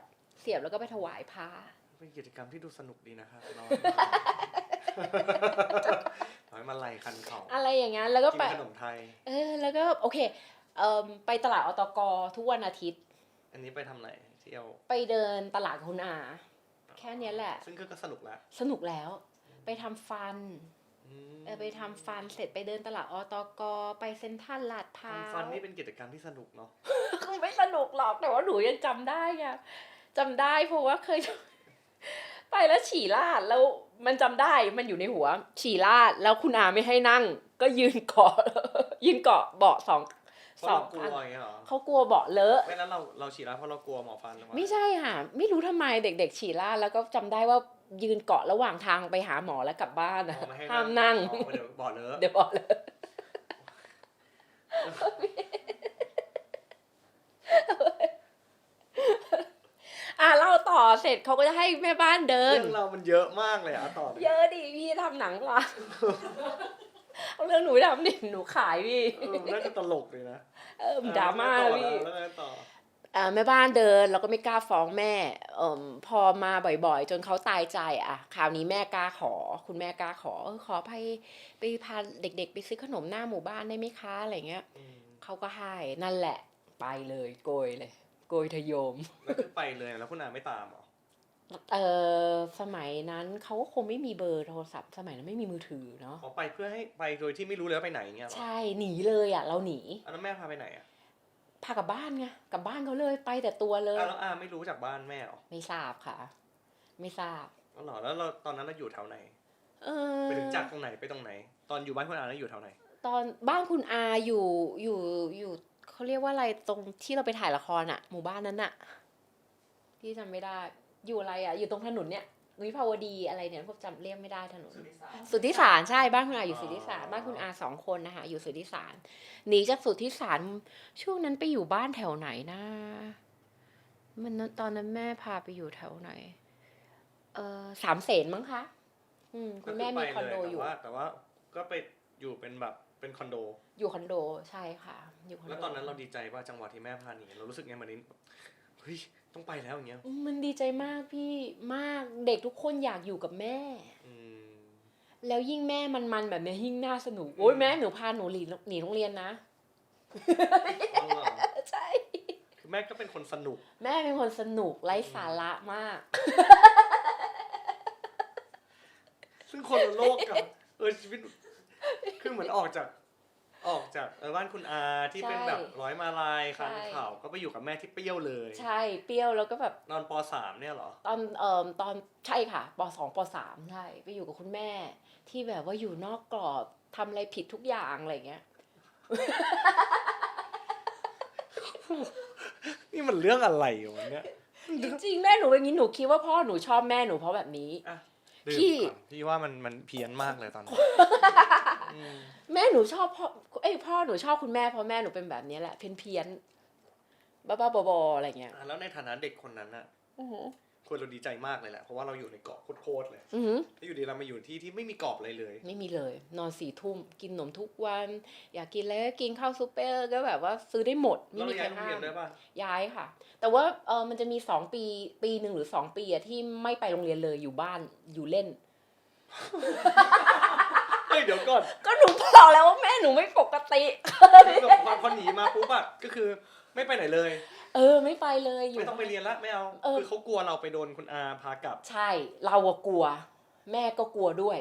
บแล้วก็ไปถวายพระ เป็นกิจกรรมที่ดูสนุกดีนะครับร้อยมาลัยคันเขา อะไรอย่างงั้นแล้วก็ กิ ไป นขนมไทย แล้วก็โอเคไปตลาดอตกทุกวันอาทิตย์ อันนี้ไปทำอะไรเที่ยว ไปเดินตลาดกับคุณอา แค่เนี้ยแหละ ซึ่งก็สนุกแล้ว สนุกแล้ว ไปทำฟัน ไปทำฟันเสร็จไปเดินตลาดอตกไปเซ็นทรัลลาดพร้า ทำ ว ฟันนี่เป็นกิจกรรมที่สนุกเนาะ คงไม่สนุกหรอกแต่ว่าหนูยังจำได้ไงจำได้เพราะว่าเคย ไปแล้วฉี่ราดแล้วมันจำได้มันอยู่ในหัว ฉี่ราดแล้วคุณอาไม่ให้นั่ง ก็ยืนเกาะ ยืนเกาะเบาะสอง เพราะเรากลัวอย่างเงี้ยเหรอ เขากลัวเบาะเลอะ ไม่แล้วเราฉีดแล้วเพราะเรากลัวหมอฟันหรือว่า ไม่ใช่ค่ะไม่รู้ทำไมเด็กๆฉี่ราดแล้วก็จำได้ว่ายืนเกาะระหว่างทางไปหาหมอแล้วกลับบ้านนะ อ๋อไม่ให้ ห้ามนั่ง อ๋อเดี๋ยวบอกเลย เดี๋ยวบอกเลย เล่าต่อเสร็จเขาก็จะให้แม่บ้านเดิ เรื่ น องเรามันเยอะมากเลยอะต่อเลย เยอะดิพี่ทำหนังละ เอาเรื่องหนูไปทำดิหนูขายพี่ น่าจะตลกเลยนะ ดราม่า แล้ว พี่ แล้วไงต่อ แม่บ้านเดินเราก็ไม่กล้าฟ้องแม่พอมาบ่อยๆ จนเขาตายใจคราวนี้แม่กล้าขอ คุณแม่กล้าขอขอไปพาเด็กๆไปซื้อขนมหน้าหมู่บ้านได้ไหมคะอะไรเงี้ย อืม เขาก็ให้นั่นแหละไปเลยโกยเลย โกยทะโยม แล้วคือไปเลยแล้วคุณอาไม่ตามเหรอ สมัยนั้นเขาก็คงไม่มีเบอร์โทรศัพท์สมัยนั้นไม่มีมือถือเนาะ อ๋อไปเพื่อให้ไปโดยที่ไม่รู้เลยว่าไปไหนเงี้ยเหรอ ใช่หนีเลยเราหนี อันนั้นแม่พาไปไหนอะ พากลับบ้านไงกลับบ้านเขาเลยไปแต่ตัวเลย แล้วอาไม่รู้จากบ้านแม่เหรอ ไม่ทราบค่ะ ไม่ทราบ อ๋อเหรอแล้วเราตอนนั้นเราอยู่แถวไหน เออ ไปถึงจากตรงไหนไปตรงไหน ตอนอยู่บ้านคุณอาแล้วอยู่แถวไหน ตอนบ้านคุณอาอยู่เขาเรียกว่าอะไรตรงที่เราไปถ่ายละครหมู่บ้านนั้นพี่จำไม่ได้ อยู่อะไรอยู่ตรงถนนเนี่ยวิภาวดีอะไรเนี่ยพวกจำเรียกไม่ได้ถนน สุทธิสารใช่บ้านคุณอาอยู่สุทธิสารบ้านคุณอา2 คนนะคะอยู่สุทธิสารหนีจากสุทธิสารช่วงนั้นไปอยู่บ้านแถวไหนนะตอนนั้นแม่พาไปอยู่แถวไหนสามเสนมั้งคะคุณแม่มีคอนโดอยู่ แต่ว่าก็ไปอยู่เป็นแบบเป็นคอนโด อยู่คอนโดใช่ค่ะอยู่คอนโด แล้วตอนนั้นเราดีใจว่าจังหวะที่แม่พาหนีเรารู้สึกไงเหมือนนี้เฮ้ยต้องไปแล้วอย่างเงี้ย มันดีใจมากพี่มากเด็กทุกคนอยากอยู่กับแม่ อืม แล้วยิ่งแม่มันแบบนี้ยิ่งน่าสนุกโอ้ยแม่หนูพาหนูหนีโรงเรียนนะ อ๋อเหรอ ใช่ คือแม่ก็เป็นคนสนุก แม่เป็นคนสนุกไร้สาระมาก ซึ่งคนละโลกกับชีวิตคือเหมือนออกจากบ้านคุณอาที่เป็นแบบร้อยมาลายคันเข่าก็ไปอยู่กับแม่ที่เปรี้ยวเลย ใช่เปรี้ยวแล้วก็แบบ นอนป .3 เนี่ยเหรอ ตอนใช่ค่ะป .2 ป .3 ใช่ไปอยู่กับคุณแม่ที่แบบว่าอยู่นอกกรอบทำอะไรผิดทุกอย่างอะไรเงี้ย นี่ นี่มันเรื่องอะไรวะเนี่ย จริงๆแม่หนูอย่างนี้หนูคิดว่าพ่อหนูชอบแม่หนูเพราะแบบนี้ อ่ะ พี่ ดื่มก่อนพี่ว่ามันเพี้ยนมากเลยตอนนี้อืม แม่หนูชอบพ่อหนูชอบคุณแม่เพราะแม่หนูเป็นแบบนี้แหละเพี้ยนๆบ้าๆบอๆอะไรเงี้ย แล้วในฐานะเด็กคนนั้นน่ะ อือหือ ควรเราดีใจมากเลยแหละเพราะว่าเราอยู่ในเกาะโคตรๆเลย อือหือ แล้วอยู่ดีเรามาอยู่ที่ที่ไม่มีกรอบอะไรเลย ไม่มีเลยนอน4 ทุ่มกินขนมทุกวัน อยากกินอะไรก็กินข้าวซูเปอร์ก็แบบว่าซื้อได้หมดไม่ เรา มีใคร ย้ายโรง ห้า เรียน ม ได้ป่ะ ย้ายค่ะ แต่ว่ามันจะมีปีหนึ่งหรือ2 ปีอะที่ไม่ไปโรงเรียนเลยอยู่บ้านอยู่เล่น เฮ้ยเดี๋ยวก่อน ก็หนูบอกแล้วว่าแม่หนูไม่ปกติ แบบพอหนีมาปุ๊บอะก็คือไม่ไปไหนเลย ไม่ไปเลยอยู่ ไม่ต้องไปเรียนละไม่เอา คือเขากลัวเราไปโดนคุณอาพากลับ ใช่เราอะกลัว แม่ก็กลัวด้วย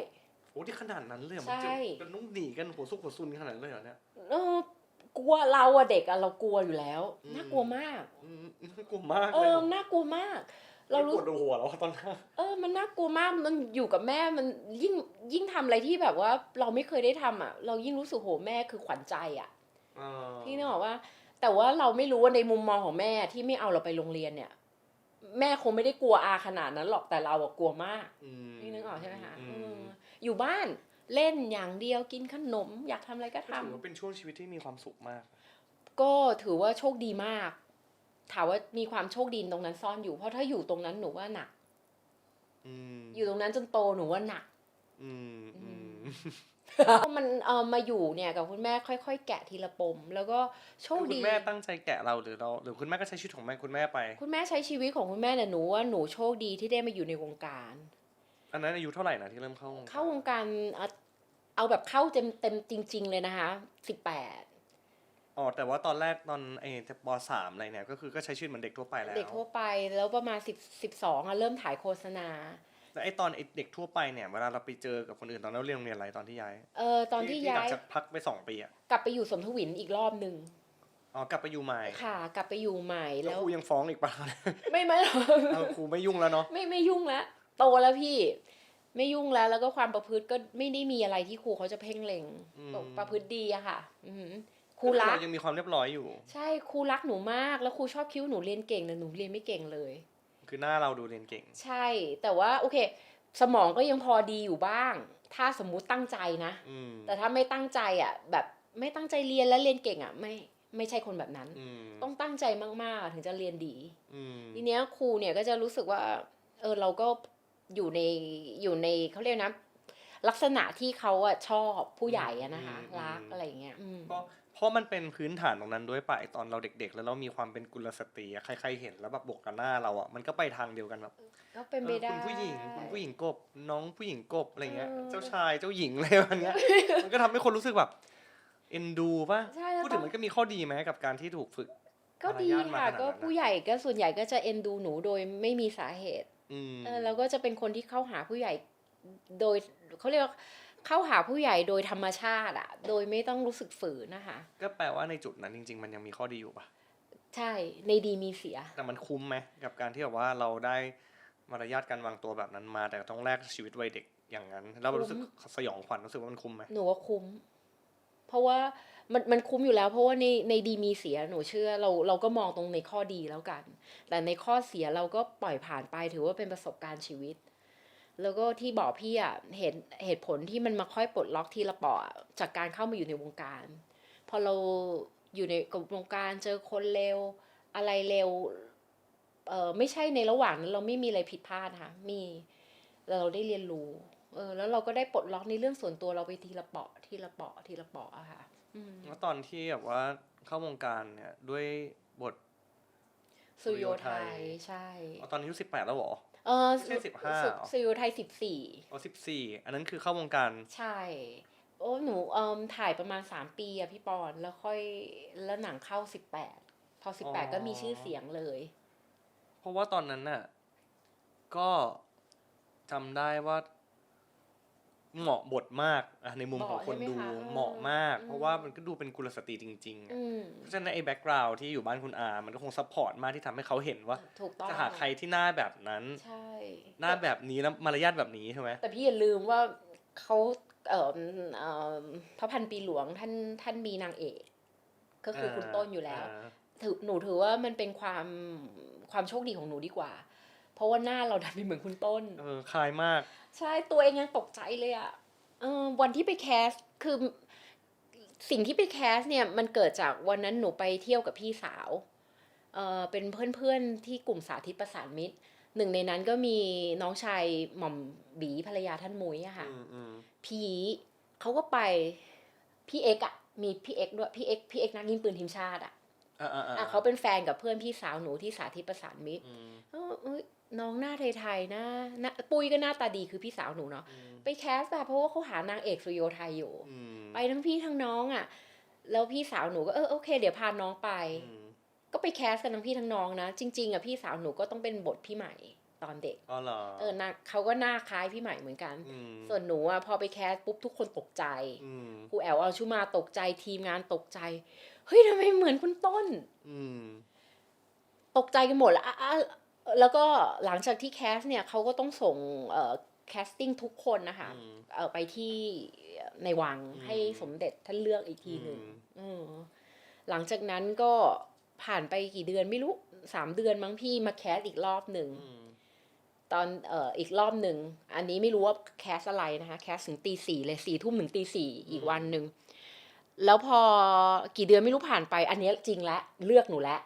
โอ้ที่ขนาดนั้นเลยเหรอ ใช่ มันต้องหนีกันหัวซุกหัวซุนขนาดนั้นเลยเหรอเนี่ย กลัวเราอะเด็กอะเรากลัวอยู่แล้ว อืม น่ากลัวมาก น่ากลัวมากเลย น่ากลัวมาก เรารู้ ปวดหัวแล้วตอนนั้น มันน่ากลัวมากมันอยู่กับแม่มันยิ่งทำอะไรที่แบบว่าเราไม่เคยได้ทำอะเรายิ่งรู้สึกโหแม่คือขวัญใจอะพี่นึกออกว่า แต่ว่าเราไม่รู้ว่าในมุมมองของแม่ที่ไม่เอาเราไปโรงเรียนเนี่ย แม่คงไม่ได้กลัวอาขนาดนั้นหรอกแต่เราอะกลัวมากพี่นึกออกใช่ไหมคะอยู่บ้านเล่นอย่างเดียวกินขนม อยากทำอะไรก็ทำ ถือว่าเป็นช่วงชีวิตที่มีความสุขมาก ก็ถือว่าโชคดีมาก ถามว่ามีความโชคดีตรงนั้นซ่อนอยู่ เพราะถ้าอยู่ตรงนั้นหนูว่าหนัก อยู่ตรงนั้นจนโตหนูว่าหนักมันมาอยู่เนี่ยกับคุณแม่ค่อยๆแกะทีละปม แล้วก็โชค คุ ดี ณแม่ตั้งใจแกะเราหรือคุณแม่ก็ใช้ชีวิตของแม่คุณแม่ไป คุณแม่ใช้ชีวิตของคุณแม่เนี่ยหนูว่าหนูโชคดีที่ได้มาอยู่ในวงการ อันนั้นอายุเท่าไหร่นะที่เริ่มเข้าวงการ เข้าวงการเอาแบบเข้าเต็มจริง ๆเลยนะคะ18อ๋อแต่ว่าตอนแรกตอนป.3 อะไรเนี่ยก็คือก็ใช้ชีวิตเหมือนเด็กทั่วไปแล้ว เด็กทั่วไปแล้วประมาณ12เริ่มถ่ายโฆษณา แล้วตอนเด็กทั่วไปเนี่ยเวลาเราไปเจอกับคนอื่นตอนนั้นเราเรียนโรงเรียนอะไรตอนที่ย้าย ตอนที่ย้าย หลังจากพักไป2 ปีอะ กลับไปอยู่สมทวินอีกรอบนึง อ๋อกลับไปอยู่ใหม่ ค่ะ กลับไปอยู่ใหม่ แล้ แล้ว ว ครูยังฟ้องอีกป่ะ ไม่หรอก ครูไม่ยุ่งแล้วเนาะ ไม่ยุ่งแล้วโตแล้วพี่ ไม่ยุ่งแล้วก็ความประพฤติก็ไม่ได้มีอะไรที่ครูเขาจะเพ่งเล็งประพฤติดีอะค่ะครูรัก เรายังมีความเรียบร้อยอยู่ ใช่ครูรักหนูมากแล้วครูชอบคิ้วหนูเรียนเก่งแต่หนูเรียนไม่เก่งเลย คือหน้าเราดูเรียนเก่ง ใช่แต่ว่าโอเค สมองก็ยังพอดีอยู่บ้าง ถ้าสมมุติตั้งใจนะแต่ถ้าไม่ตั้งใจอ่ะแบบไม่ตั้งใจเรียนแล้วเรียนเก่งอ่ะไม่ใช่คนแบบนั้น ต้องตั้งใจมากๆถึงจะเรียนดีทีเนี้ยครูเนี่ยก็จะรู้สึกว่าเราก็อยู่ในเขาเรียกนะลักษณะที่เขาอ่ะชอบผู้ใหญ่อะนะคะรักอะไรอย่างเงี้ยเพราะมันเป็นพื้นฐานตรงนั้นด้วยป่ะตอนเราเด็กๆแล้วเรามีความเป็นกุลสตรีใครๆเห็นแล้วแบบบวกกับหน้าเราอ่ะมันก็ไปทางเดียวกันแบบ ก็เป็นไปได้ คุณผู้หญิงกบน้องผู้หญิงกบอะไรเงี้ยเจ้าชายเจ้าหญิงอะไรแบบเนี้ย มันก็ทำให้คนรู้สึกแบบเอ็นดูป่ะพูดถึงมันก็มีข้อดีไหมกับการที่ถูกฝึก ก็ดีค่ะก็ผู้ใหญ่ก็ส่วนใหญ่ก็จะเอ็นดูหนูโดยไม่มีสาเหตุแล้วก็จะเป็นคนที่เข้าหาผู้ใหญ่โดยเขาเรียกว่าเข้าหาผู้ใหญ่โดยธรรมชาติอะโดยไม่ต้องรู้สึกฝืนนะคะ ก็แปลว่าในจุดนั้นจริงๆมันยังมีข้อดีอยู่ป่ะ ใช่ในดีมีเสีย แต่มันคุ้มไหมกับการที่แบบว่าเราได้มารยาทการวางตัวแบบนั้นมาแต่ต้องแลกชีวิตวัยเด็กอย่างนั้นแล้วรู้สึกสยองขวัญรู้สึกว่ามันคุ้มไหม หนูว่าคุ้มเพราะว่ามันคุ้มอยู่แล้วเพราะว่าในดีมีเสียหนูเชื่อเราก็มองตรงในข้อดีแล้วกันแต่ในข้อเสียเราก็ปล่อยผ่านไปถือว่าเป็นประสบการณ์ชีวิตแล้วก็ที่บอกพี่อ่ะเหตุผลที่มันมาค่อยปลดล็อกทีละเปาะจากการเข้ามาอยู่ในวงการพอเราอยู่ในวงการเจอคนเร็วอะไรเร็วไม่ใช่ในระหว่างนั้นเราไม่มีอะไรผิดพลาดค่ะมีเราได้เรียนรู้แล้วเราก็ได้ปลดล็อกในเรื่องส่วนตัวเราไปทีละเปาะอะค่ะแล้วตอนที่แบบว่าเข้าวงการเนี่ยด้วยบท สุริโยไทยใช่ตอนนี้อายุ18แล้วเหรอไม่ใช่15สุริโยไทย14 14อันนั้นคือเข้าวงการใช่หนูถ่ายประมาณ3 ปีอะพี่ปอนแล้วค่อยแล้วหนังเข้า18พอ18ก็มีชื่อเสียงเลยเพราะว่าตอนนั้นน่ะก็จำได้ว่าเหมาะบทมากในมุมของคนดูเหมาะมากเพราะว่ามันก็ดูเป็นกุลสตรีจริงๆเพราะฉะนั้นไอ้แบ็คกราวด์ที่อยู่บ้านคุณอามันก็คงซัพพอร์ตมากที่ทำให้เขาเห็นว่าจะหาใครที่หน้าแบบนั้นหน้าแบบนี้แล้วมารยาทแบบนี้ใช่ไหมแต่พี่อย่าลืมว่าเขาพระพันปีหลวงท่านมีนางเอกก็คือคุณต้นอยู่แล้ว หนูถือว่ามันเป็นความโชคดีของหนูดีกว่า เพราะว่าหน้าเราดันเป็นเหมือนคุณต้น คล้ายมาก ใช่ตัวเองยังตกใจเลยอะวันที่ไปแคสคือสิ่งที่ไปแคสเนี่ยมันเกิดจากวันนั้นหนูไปเที่ยวกับพี่สาวเป็นเพื่อนๆที่กลุ่มสาธิตประสานมิตรหนึ่งในนั้นก็มีน้องชายหม่อมบีภรรยาท่านมุ้ยอะค่ะพี่เขาก็ไปพี่เอ็กอะมีพี่เอ็กด้วยพี่เอ็กนักยิงปืนทีมชาติอะเขาเป็นแฟนกับเพื่อนพี่สาวหนูที่สาธิตประสานมิตรน้องหน้าไทยๆนะปุ้ยก็หน้าตาดีคือพี่สาวหนูเนาะไปแคสแบบเพราะว่าเขาหานางเอกสุริโยไทยอยู่ไปทั้งพี่ทั้งน้องอะแล้วพี่สาวหนูก็โอเคเดี๋ยวพาน้องไปก็ไปแคสกันทั้งพี่ทั้งน้องนะจริงๆอะพี่สาวหนูก็ต้องเป็นบทพี่ใหม่ตอนเด็กเขาก็หน้าคล้ายพี่ใหม่เหมือนกันส่วนหนูอะพอไปแคสปุ๊บทุกคนตกใจครูแอลเอาชุมาตกใจทีมงานตกใจเฮ้ยทำไมเหมือนคุณต้นตกใจกันหมดแล้วก็หลังจากที่แคสเนี่ยเขาก็ต้องส่งแคสติ้งทุกคนนะคะไปที่ในวังให้สมเด็จท่านเลือกอีกทีหนึ่งหลังจากนั้นก็ผ่านไปกี่เดือนไม่รู้3 เดือนมั้งพี่มาแคสอีกรอบหนึ่งตอนอีกรอบหนึ่งอันนี้ไม่รู้ว่าแคสอะไรนะคะแคสถึงตี 4เลย4 ทุ่มถึงตี 4อีกวันหนึ่งแล้วพอกี่เดือนไม่รู้ผ่านไปอันนี้จริงแล้วเลือกหนูแล้ว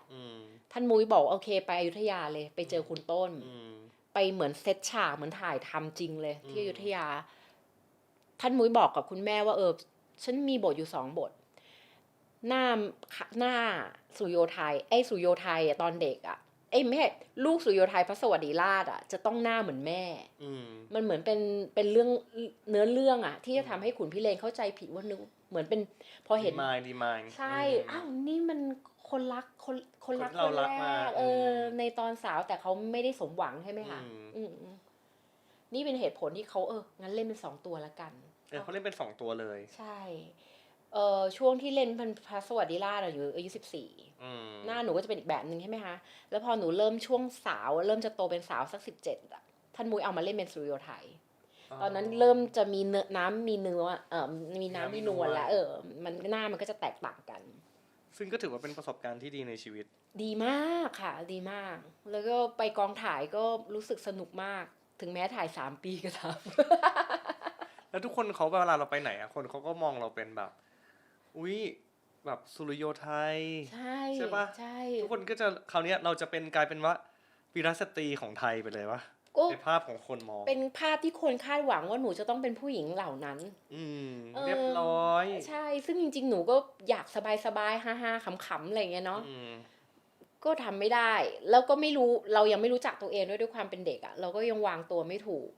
ท่านมุ้ยบอกโอเคไปอยุธยาเลยไปเจอคุณต้นไปเหมือนเซตฉากเหมือนถ่ายทำจริงเลยที่อยุธยาท่านมุ้ยบอกกับคุณแม่ว่าฉันมีบทอยู่2 บทหน้าสุโยทัยสุโยทัยตอนเด็กไม่ใช่ลูกสุโยทัยพระสวัสดิราชจะต้องหน้าเหมือนแม่มันเหมือนเป็นเรื่องเนื้อเรื่องที่จะทำให้ขุนพี่เลนเข้าใจผิดว่านึกเหมือนเป็นพอเห็นดีมายใช่นี่มันคนรักคนแรกในตอนสาวแต่เขาไม่ได้สมหวังใช่ไหมคะนี่เป็นเหตุผลที่เขางั้นเล่นเป็น2 ตัวละกันเขาเล่นเป็น2 ตัวเลยใช่ช่วงที่เล่นเป็นพระสวัสดิราชอยู่อายุ14หน้าหนูก็จะเป็นอีกแบบนึงใช่ไหมคะแล้วพอหนูเริ่มช่วงสาวเริ่มจะโตเป็นสาวสัก17ท่านมุ้ยเอามาเล่นเป็นสุริโยไทยตอนนั้นเริ่มจะมีน้ำมีเนื้อมีน้ำมีนวลแล้วมันหน้ามันก็จะแตกต่างกันซึ่งก็ถือว่าเป็นประสบการณ์ที่ดีในชีวิตดีมากค่ะดีมากแล้วก็ไปกองถ่ายก็รู้สึกสนุกมากถึงแม้ถ่าย3 ปีก็ตามแล้วทุกคนเขาเวลาเราไปไหนคนเขาก็มองเราเป็นแบบอุ๊ยแบบสุริโยไทยใช่ปะใช่ทุกคนก็จะคราวนี้เราจะเป็นกลายเป็นว่าวีรสตรีของไทยไปเลยวะเป็นภาพของคนมองเป็นภาพที่คนคาดหวังว่าหนูจะต้องเป็นผู้หญิงเหล่านั้นเรียบร้อยใช่ซึ่งจริงๆหนูก็อยากสบายๆฮ่าๆขำๆอะไรเงี้ยเนาะก็ทำไม่ได้แล้วก็ไม่รู้เรายังไม่รู้จักตัวเองด้วยความเป็นเด็กเราก็ยังวางตัวไม่ถูก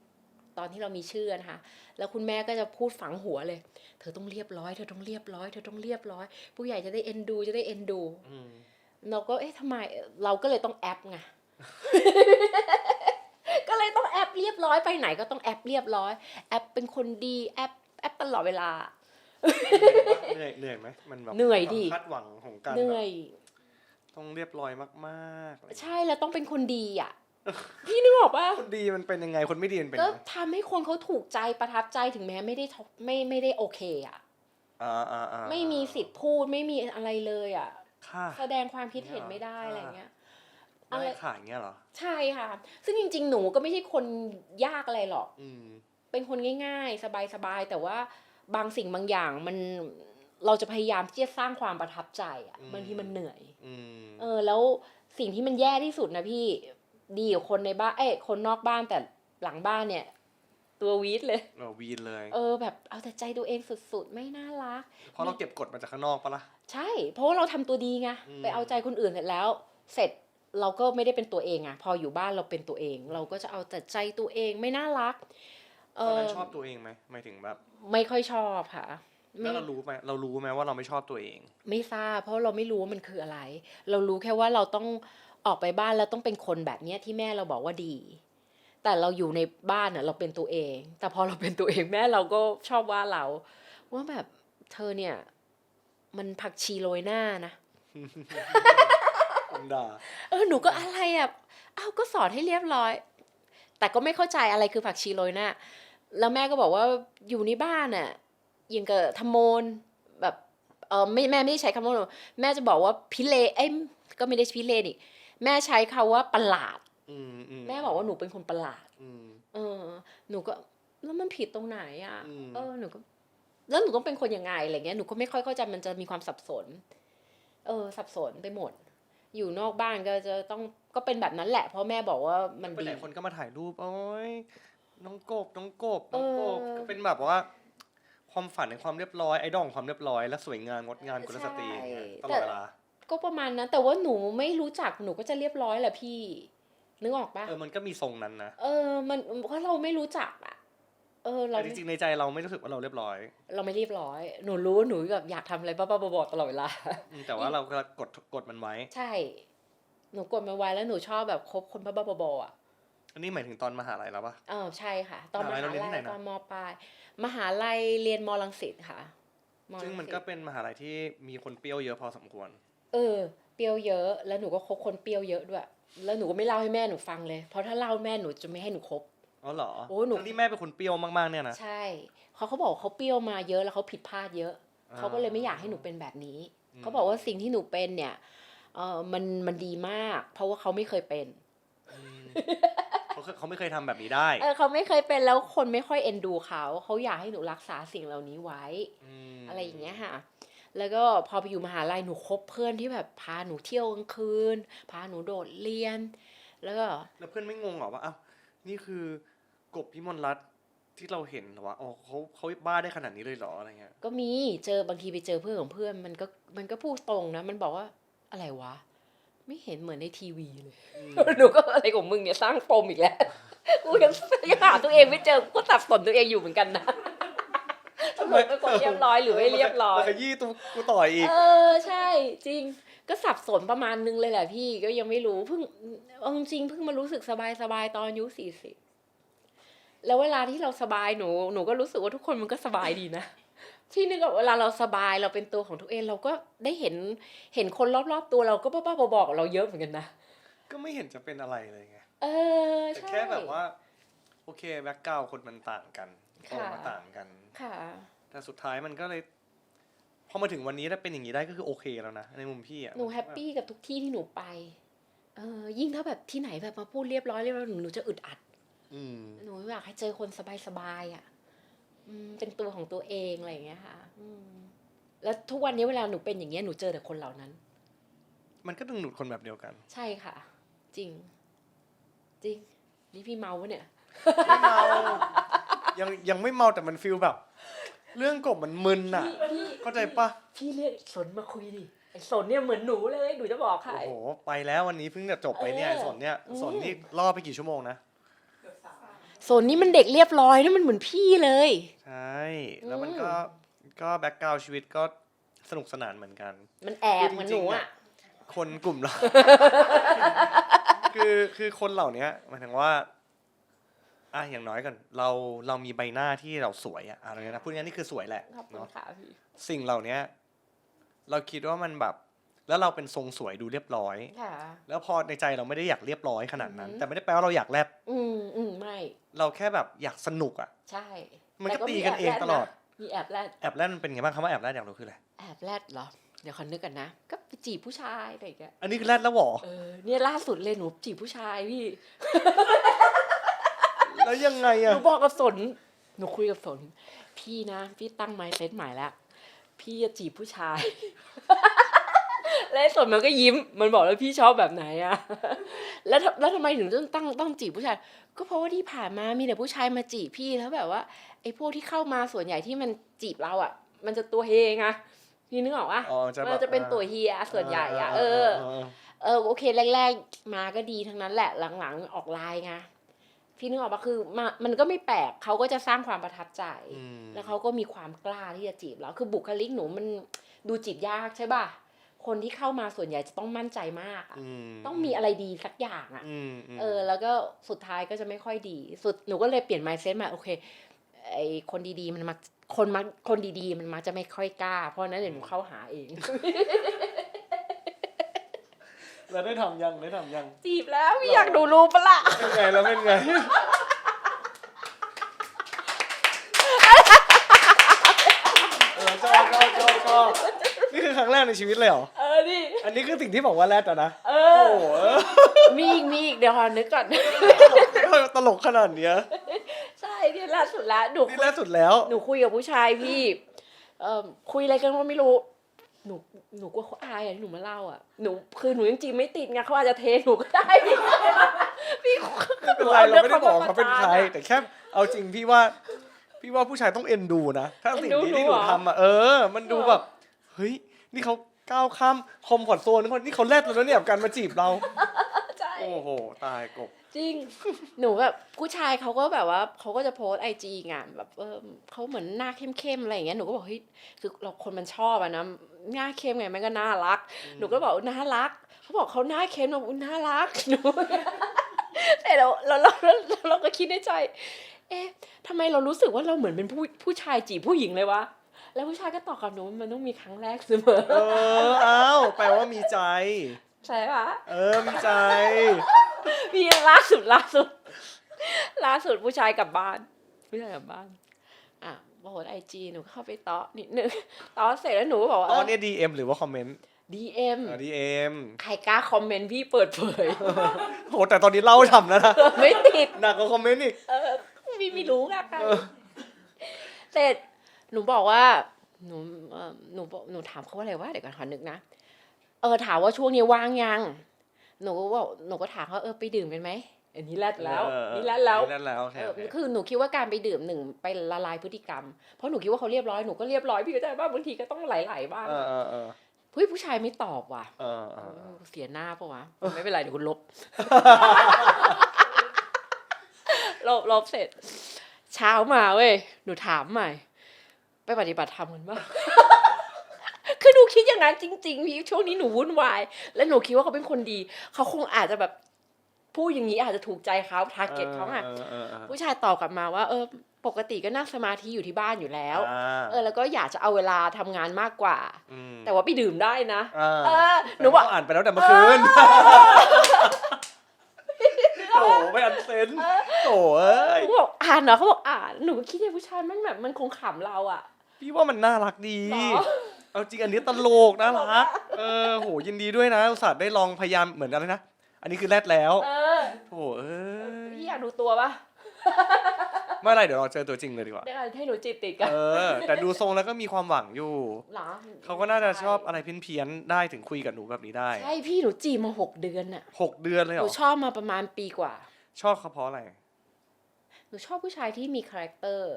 ตอนที่เรามีชื่อนะคะแล้วคุณแม่ก็จะพูดฝังหัวเลยเธอต้องเรียบร้อยเธอต้องเรียบร้อยเธอต้องเรียบร้อยผู้ใหญ่จะได้เอ็นดูเราก็ทำไมเราก็เลยต้องแอปไง ก็เลยต้องแอปเรียบร้อยไปไหนก็ต้องแอปเรียบร้อยแอปเป็นคนดีแอปตลอดเวลาเหนื่อยไหมมันแบบเหนื่อยดิคาดหวังของการเหนื่อยต้องเรียบร้อยมากๆใช่แล้วต้องเป็นคนดีพี่นึกออกป่ะคนดีมันเป็นยังไงคนไม่ดีมันเป็นก็ทำให้คนเขาถูกใจประทับใจถึงแม้ไม่ได้โอเคไม่มีสิทธิ์พูดไม่มีอะไรเลยแสดงความคิดเห็นไม่ได้อะไรเงี้ยอะไรขายเงี้ยเหรอใช่ค่ะซึ่งจริงๆหนูก็ไม่ใช่คนยากอะไรหรอกเป็นคนง่ายๆสบายๆแต่ว่าบางสิ่งบางอย่างเราจะพยายามที่จะสร้างความประทับใจบางทีมันเหนื่อยแล้วสิ่งที่มันแย่ที่สุดนะพี่ดีกว่าคนในบ้านคนนอกบ้านแต่หลังบ้านเนี่ยตัววีดเลยวีดเลยแบบเอาแต่ใจตัวเองสุดๆไม่น่ารักเพราะเราเก็บกดมาจากข้างนอกปะล่ะใช่เพราะว่าเราทำตัวดีไงไปเอาใจคนอื่นเสร็จแล้วเสร็จเราก็ไม่ได้เป็นตัวเองพออยู่บ้านเราเป็นตัวเองเราก็จะเอาแต่ใจตัวเองไม่น่ารักตอนนั้นชอบตัวเองไหมหมายถึงแบบไม่ค่อยชอบค่ะแล้วเรารู้ไหมว่าเราไม่ชอบตัวเองไม่ทราบเพราะเราไม่รู้ว่ามันคืออะไรเรารู้แค่ว่าเราต้องออกไปบ้านแล้วต้องเป็นคนแบบนี้ที่แม่เราบอกว่าดีแต่เราอยู่ในบ้านเราเป็นตัวเองแต่พอเราเป็นตัวเองแม่เราก็ชอบว่าเราว่าแบบเธอเนี่ยมันผักชีโรยหน้านะด่าหนูก็อะไรก็สอนให้เรียบร้อยแต่ก็ไม่เข้าใจอะไรคือผักชีโรยหน้าแล้วแม่ก็บอกว่าอยู่ในบ้านยังกับทำโมนแบบแม่ไม่ได้ใช้คำว่าแม่จะบอกว่าพิเล ก็ไม่ได้พิเรนอีกแม่ใช้คำว่าประหลาด แม่บอกว่าหนูเป็นคนประหลาดหนูก็แล้วมันผิดตรงไหนอ่ะหนูก็แล้วหนูต้องเป็นคนยังไงอะไรเงี้ยหนูก็ไม่ค่อยเข้าใจมันจะมีความสับสนสับสนไปหมดอยู่นอกบ้านก็จะต้องก็เป็นแบบนั้นแหละเพราะแม่บอกว่ามันดีหลายคนก็มาถ่ายรูปโอ้ยน้องกบก็เป็นแบบว่าความฝันในความเรียบร้อยไอดอลของความเรียบร้อยและสวยงามงดงามกุลสตรีตลอดเวลาก็ประมาณนั้นแต่ว่าหนูไม่รู้จักหนูก็จะเรียบร้อยแหละพี่นึกออกปะมันก็มีทรงนั้นนะมันเพราะเราไม่รู้จักอะเราจริงๆในใจเราไม่รู้สึกว่าเราเรียบร้อยเราไม่เรียบร้อยหนูรู้หนูแบบอยากทำอะไรบ้าๆบอๆตลอดเวลาแต่ว่าเราก็กดมันไว้ใช่หนูกดมันไว้แล้วหนูชอบแบบคบคนบ้าๆบอๆอ่ะอันนี้หมายถึงตอนมหาลัยแล้วปะใช่ค่ะตอนมหาลัยตอนม.ปลายมหาลัยเรียนม.รังสิตค่ะซึ่งมันก็เป็นมหาลัยที่มีคนเปรี้ยวเยอะพอสมควรเปรี้ยวเยอะแล้วหนูก็คบคนเปรี้ยวเยอะด้วยแล้วหนูก็ไม่เล่าให้แม่หนูฟังเลยเพราะถ้าเล่าแม่หนูจะไม่ให้หนูคบอ๋อเหรอหนูที่แม่เป็นคนเปรี้ยวมากๆเนี่ยนะใช่เขาบอกเขาเปรี้ยวมาเยอะแล้วเขาผิดพลาดเยอะเขาก็เลยไม่อยากให้หนูเป็นแบบนี้เขาบอกว่าสิ่งที่หนูเป็นเนี่ยมันดีมากเพราะว่าเขาไม่เคยเป็นเขาไม่เคยทำแบบนี้ได้เขาไม่เคยเป็นแล้วคนไม่ค่อยเอ็นดูเขาอยากให้หนูรักษาสิ่งเหล่านี้ไว้อะไรอย่างเงี้ยค่ะแล้วก็พอไปอยู่มหาลัยหนูคบเพื่อนที่แบบพาหนูเที่ยวกลางคืนพาหนูโดดเรียนแล้วเพื่อนไม่งงหรอว่าอ้าวนี่คือกบพิมลรัตน์ที่เราเห็นหรอว่าเขาบ้าได้ขนาดนี้เลยหรออะไรเงี้ยก็มีบางทีไปเจอเพื่อนของเพื่อนมันก็พูดตรงนะมันบอกว่าอะไรวะไม่เห็นเหมือนในทีวีเลยหนูก็อะไรของมึงเนี่ยสร้างปมอีกแล้วกูยังหาตัวเองไม่เจอกูสับสนตัวเองอยู่เหมือนกันนะทำไมเป็นคนเรียบร้อยหรือไม่เรียบร้อยขยี้ตัวกูต่อยอีกใช่จริงก็สับสนประมาณนึงเลยแหละพี่ก็ยังไม่รู้เพิ่งจริงเพิ่งมารู้สึกสบายตอนอายุ40แล้วเวลาที่เราสบายหนูก็รู้สึกว่าทุกคนมันก็สบายดีนะที่นึกว่าเวลาเราสบายเราเป็นตัวของตัวเองเราก็ได้เห็นคนรอบๆตัวเราก็บ้าๆบอๆกับเราเยอะเหมือนกันนะก็ไม่เห็นจะเป็นอะไรเลยไงใช่แค่แบบว่าโอเคแบ็คกราวด์คนมันต่างกันโตมาต่างกันค่ะแต่สุดท้ายมันก็เลยพอมาถึงวันนี้ถ้าเป็นอย่างนี้ได้ก็คือโอเคแล้วนะในมุมพี่หนูแฮปปี้กับทุกที่ที่หนูไปยิ่งถ้าแบบที่ไหนแบบมาพูดเรียบร้อยหนูจะอึดอัดหนูอยากให้เจอคนสบายๆอ่ะเป็นตัวของตัวเองอะไรอย่างเงี้ยค่ะแล้วทุกวันนี้เวลาหนูเป็นอย่างเงี้ยหนูเจอแต่คนเหล่านั้นมันก็ดึงดูดคนแบบเดียวกันใช่ค่ะจริงนี่พี่เมาวะเนี่ยไม่เมายังไม่เมาแต่มันฟีลแบบเรื่องกบมันมึนอ่ะเข้าใจปะพี่เรียกสนมาคุยดิไอ้สนเนี่ยเหมือนหนูเลยหนูจะบอกใครโอ้โหไปแล้ววันนี้เพิ่งจะจบไปเนี่ยไอ้สนนี่ล่อไปกี่ชั่วโมงนะสนนี่มันเด็กเรียบร้อยนะมันเหมือนพี่เลยใช่แล้วมันก็แบ็คกราวด์ชีวิตก็สนุกสนานเหมือนกันมันแอบเหมือนหนูอ่ะคนกลุ่มเราคือคนเหล่านี้หมายถึงว่าอย่างน้อยกันเรามีใบหน้าที่เราสวยอะไรนะพูดง่ายๆนี่คือสวยแหละเนาะสิ่งเหล่านี้เราคิดว่ามันแบบแล้วเราเป็นทรงสวยดูเรียบร้อยแล้วพอในใจเราไม่ได้อยากเรียบร้อยขนาดนั้นแต่ไม่ได้แปลว่าเราอยากแลบไม่เราแค่แบบอยากสนุกใช่มันก็ตีกันเองตลอดมีแอบแลดมันเป็นไงบ้างคำว่าแอบแลดอยากรู้คืออะไรแอบแลดเหรอเดี๋ยวขอนึกกันนะก็ไปจีบผู้ชายอะไรอย่างเงี้ยอันนี้คือแลดแล้วหรอเนี่ยล่าสุดเลยหนูจีบผู้ชายพี่แล้วยังไงหนูบอกกับสนหนูคุยกับสนพี่นะพี่ตั้งไมซ์เซตใหม่แล้วพี่จะจีบผู้ชายแล้วสนมันก็ยิ้มมันบอกแล้วพี่ชอบแบบไหนอะแล้วทำไมถึงต้องจีบผู้ชายก็เพราะว่าที่ผ่านมามีแต่ผู้ชายมาจีบพี่แล้วแบบว่าไอ้พวกที่เข้ามาส่วนใหญ่ที่มันจีบเราอะมันจะตัวเฮงอะพี่นึกออกปะมันจะเป็นตัวเฮียส่วนใหญ่อะโอเคแรกๆมาก็ดีทั้งนั้นแหละหลังๆออกไลน์ไงพี่นึกออกปะคือมันก็ไม่แปลกเขาก็จะสร้างความประทับใจแล้วเขาก็มีความกล้าที่จะจีบเราคือบุคลิกหนูมันดูจีบยากใช่ป่ะคนที่เข้ามาส่วนใหญ่จะต้องมั่นใจมากต้องมีอะไรดีสักอย่างอ่ะแล้วก็สุดท้ายก็จะไม่ค่อยดีหนูก็เลยเปลี่ยน mindset มาโอเคไอคนดีๆมันมักคนดีๆมันมักจะไม่ค่อยกล้าเพราะนั้นเดี๋ยวหนูเข้าหาเองแล้วได้ทำยังจีบแล้วไม่อยากดูรูปปะล่ะเป็นไงแล้วเป็นไงชอบนี่คือครั้งแรกในชีวิตเลยเหรอ พี่ อันนี้คือสิ่งที่บอกว่าแรดอะนะ เอ โอ้ อ โห มีอีกเดี๋ยวขอนึกก่อน ตลกขนาดเนี้ย ใช่เนี่ยล่าสุดละหนู นี่ล่าสุดแล้ว หนูคุยกับผู้ชายพี่คุยอะไรกันก็ไม่รู้หนูกลัวเขาอายอ่ะที่หนูมาเล่าอ่ะหนูคือหนูยังจีบไม่ติดไงเขาอาจจะเทหนูก็ได้ พี่พี่ ไม่เป็นไรเราไม่ได้บอกเขาเป็นใคร แต่แค่เอาจริงพี่ว่าผู้ชายต้องเอ็นดูนะถ้าสิ่งนี้ที่หนูทำอะมันดูแบบเฮ้ยนี่เขาก้าวข้ามคอมฟอร์ตโซนนี่เขาแรดแล้วเนี่ยกับการมาจีบเรา ใช่ โอ้โหตายกบ จริง หนูแบบผู้ชายเขาก็แบบว่าเขาก็จะโพสไอจีไงแบบเขาเหมือนหน้าเข้มๆอะไรอย่างเงี้ยหนูก็บอกเฮ้ยคือเราคนมันชอบอะนะหน้าเข้มไงมันก็น่ารักหนูก็บอกน่ารักเขาบอกเขาหน้าเข้มเราน่ารักหนูแต่เราก็คิดในใจเอ๊ะทำไมเรารู้สึกว่าเราเหมือนเป็นผู้ชายจีบผู้หญิงเลยวะแล้วผู้ชายก็ตอบกับหนูมันต้องมีครั้งแรกเสมอ อ้าวแปลว่ามีใจ ใช่ปะ มีใจ พี่ล่าสุดผู้ชายกลับบ้านอ่ะโพสไอจีหนูเข้าไปต่อนิดนึงต่อเสร็จแล้วหนูก็บอกว่า ตอนนี้ DM หรือว่าคอมเมนต์ DM DM ใครกล้าคอมเมนต์พี่เปิดเผย โหแต่ตอนนี้เล่าทำแล้วนะ ไม่ติด หนักกว่าคอมเมนต์อีก พี่ไม่รู้อะค่ะเสร็จหนูบอกว่าหนูถามเขาว่าอะไรวะเดี๋ยวก่อนขอนึกนะถามว่าช่วงนี้ว่างยังหนูก็ถามเขาไปดื่มกันไหมอันนี้แรดแล้วนี่แรดแล้ว โอเคโอเค คือหนูคิดว่าการไปดื่มหนึ่งไปละลายพฤติกรรมเพราะหนูคิดว่าเขาเรียบร้อยหนูก็เรียบร้อยพี่เข้าใจป่ะบางทีก็ต้องไหลๆบ้างเฮ้ยผู้ชายไม่ตอบว่ะเสียหน้าปะวะไม่เป็นไรเดี๋ยวคุณลบ ลบเสร็จเช้ามาเว้ยหนูถามใหม่ไปปฏิบัติธรรมกันบ้าง คือหนูคิดอย่างนั้นจริงๆพี่ช่วงนี้หนูวุ่นวายและหนูคิดว่าเขาเป็นคนดีเขาคงอาจจะแบบพูดอย่างนี้อาจจะถูกใจเขาทาร์เก็ตเขาอ่ะผู้ชายตอบกลับมาว่าปกติก็นั่งสมาธิอยู่ที่บ้านอยู่แล้วแล้วก็อยากจะเอาเวลาทำงานมากกว่าแต่ว่าไปดื่มได้นะหนูบอกอ่านไปแล้วแต่เมื่อคืนโอ้ไม่อันเซนโอ้ย หนูบอกอ่านเหรอเขาบอกอ่านหนูก็คิดว่าผู้ชายมันแบบมันคงขำเราอ่ะ พี่ว่ามันน่ารักดี เอาจริงอันนี้ตลกน่ารักโหยินดีด้วยนะอุตส่าห์ได้ลองพยายามเหมือนกันเลยนะอันนี้คือแรดแล้วโอ้พี่อยากดูตัวปะ เมื่อไรเดี๋ยวเราเจอตัวจริงเลยดีกว่าได้ให้หนูจีบติดกันแต่ดูทรงแล้วก็มีความหวังอยู่ หรอเขาก็น่าจะชอบอะไรเพี้ยนๆได้ถึงคุยกับหนูแบบนี้ได้ใช่พี่หนูจีบมา6 เดือนน่ะ6 เดือนเลยเหรอหนูชอบมาประมาณปีกว่าชอบเขาเพราะอะไรหนูชอบผู้ชายที่มีคาแรคเตอร์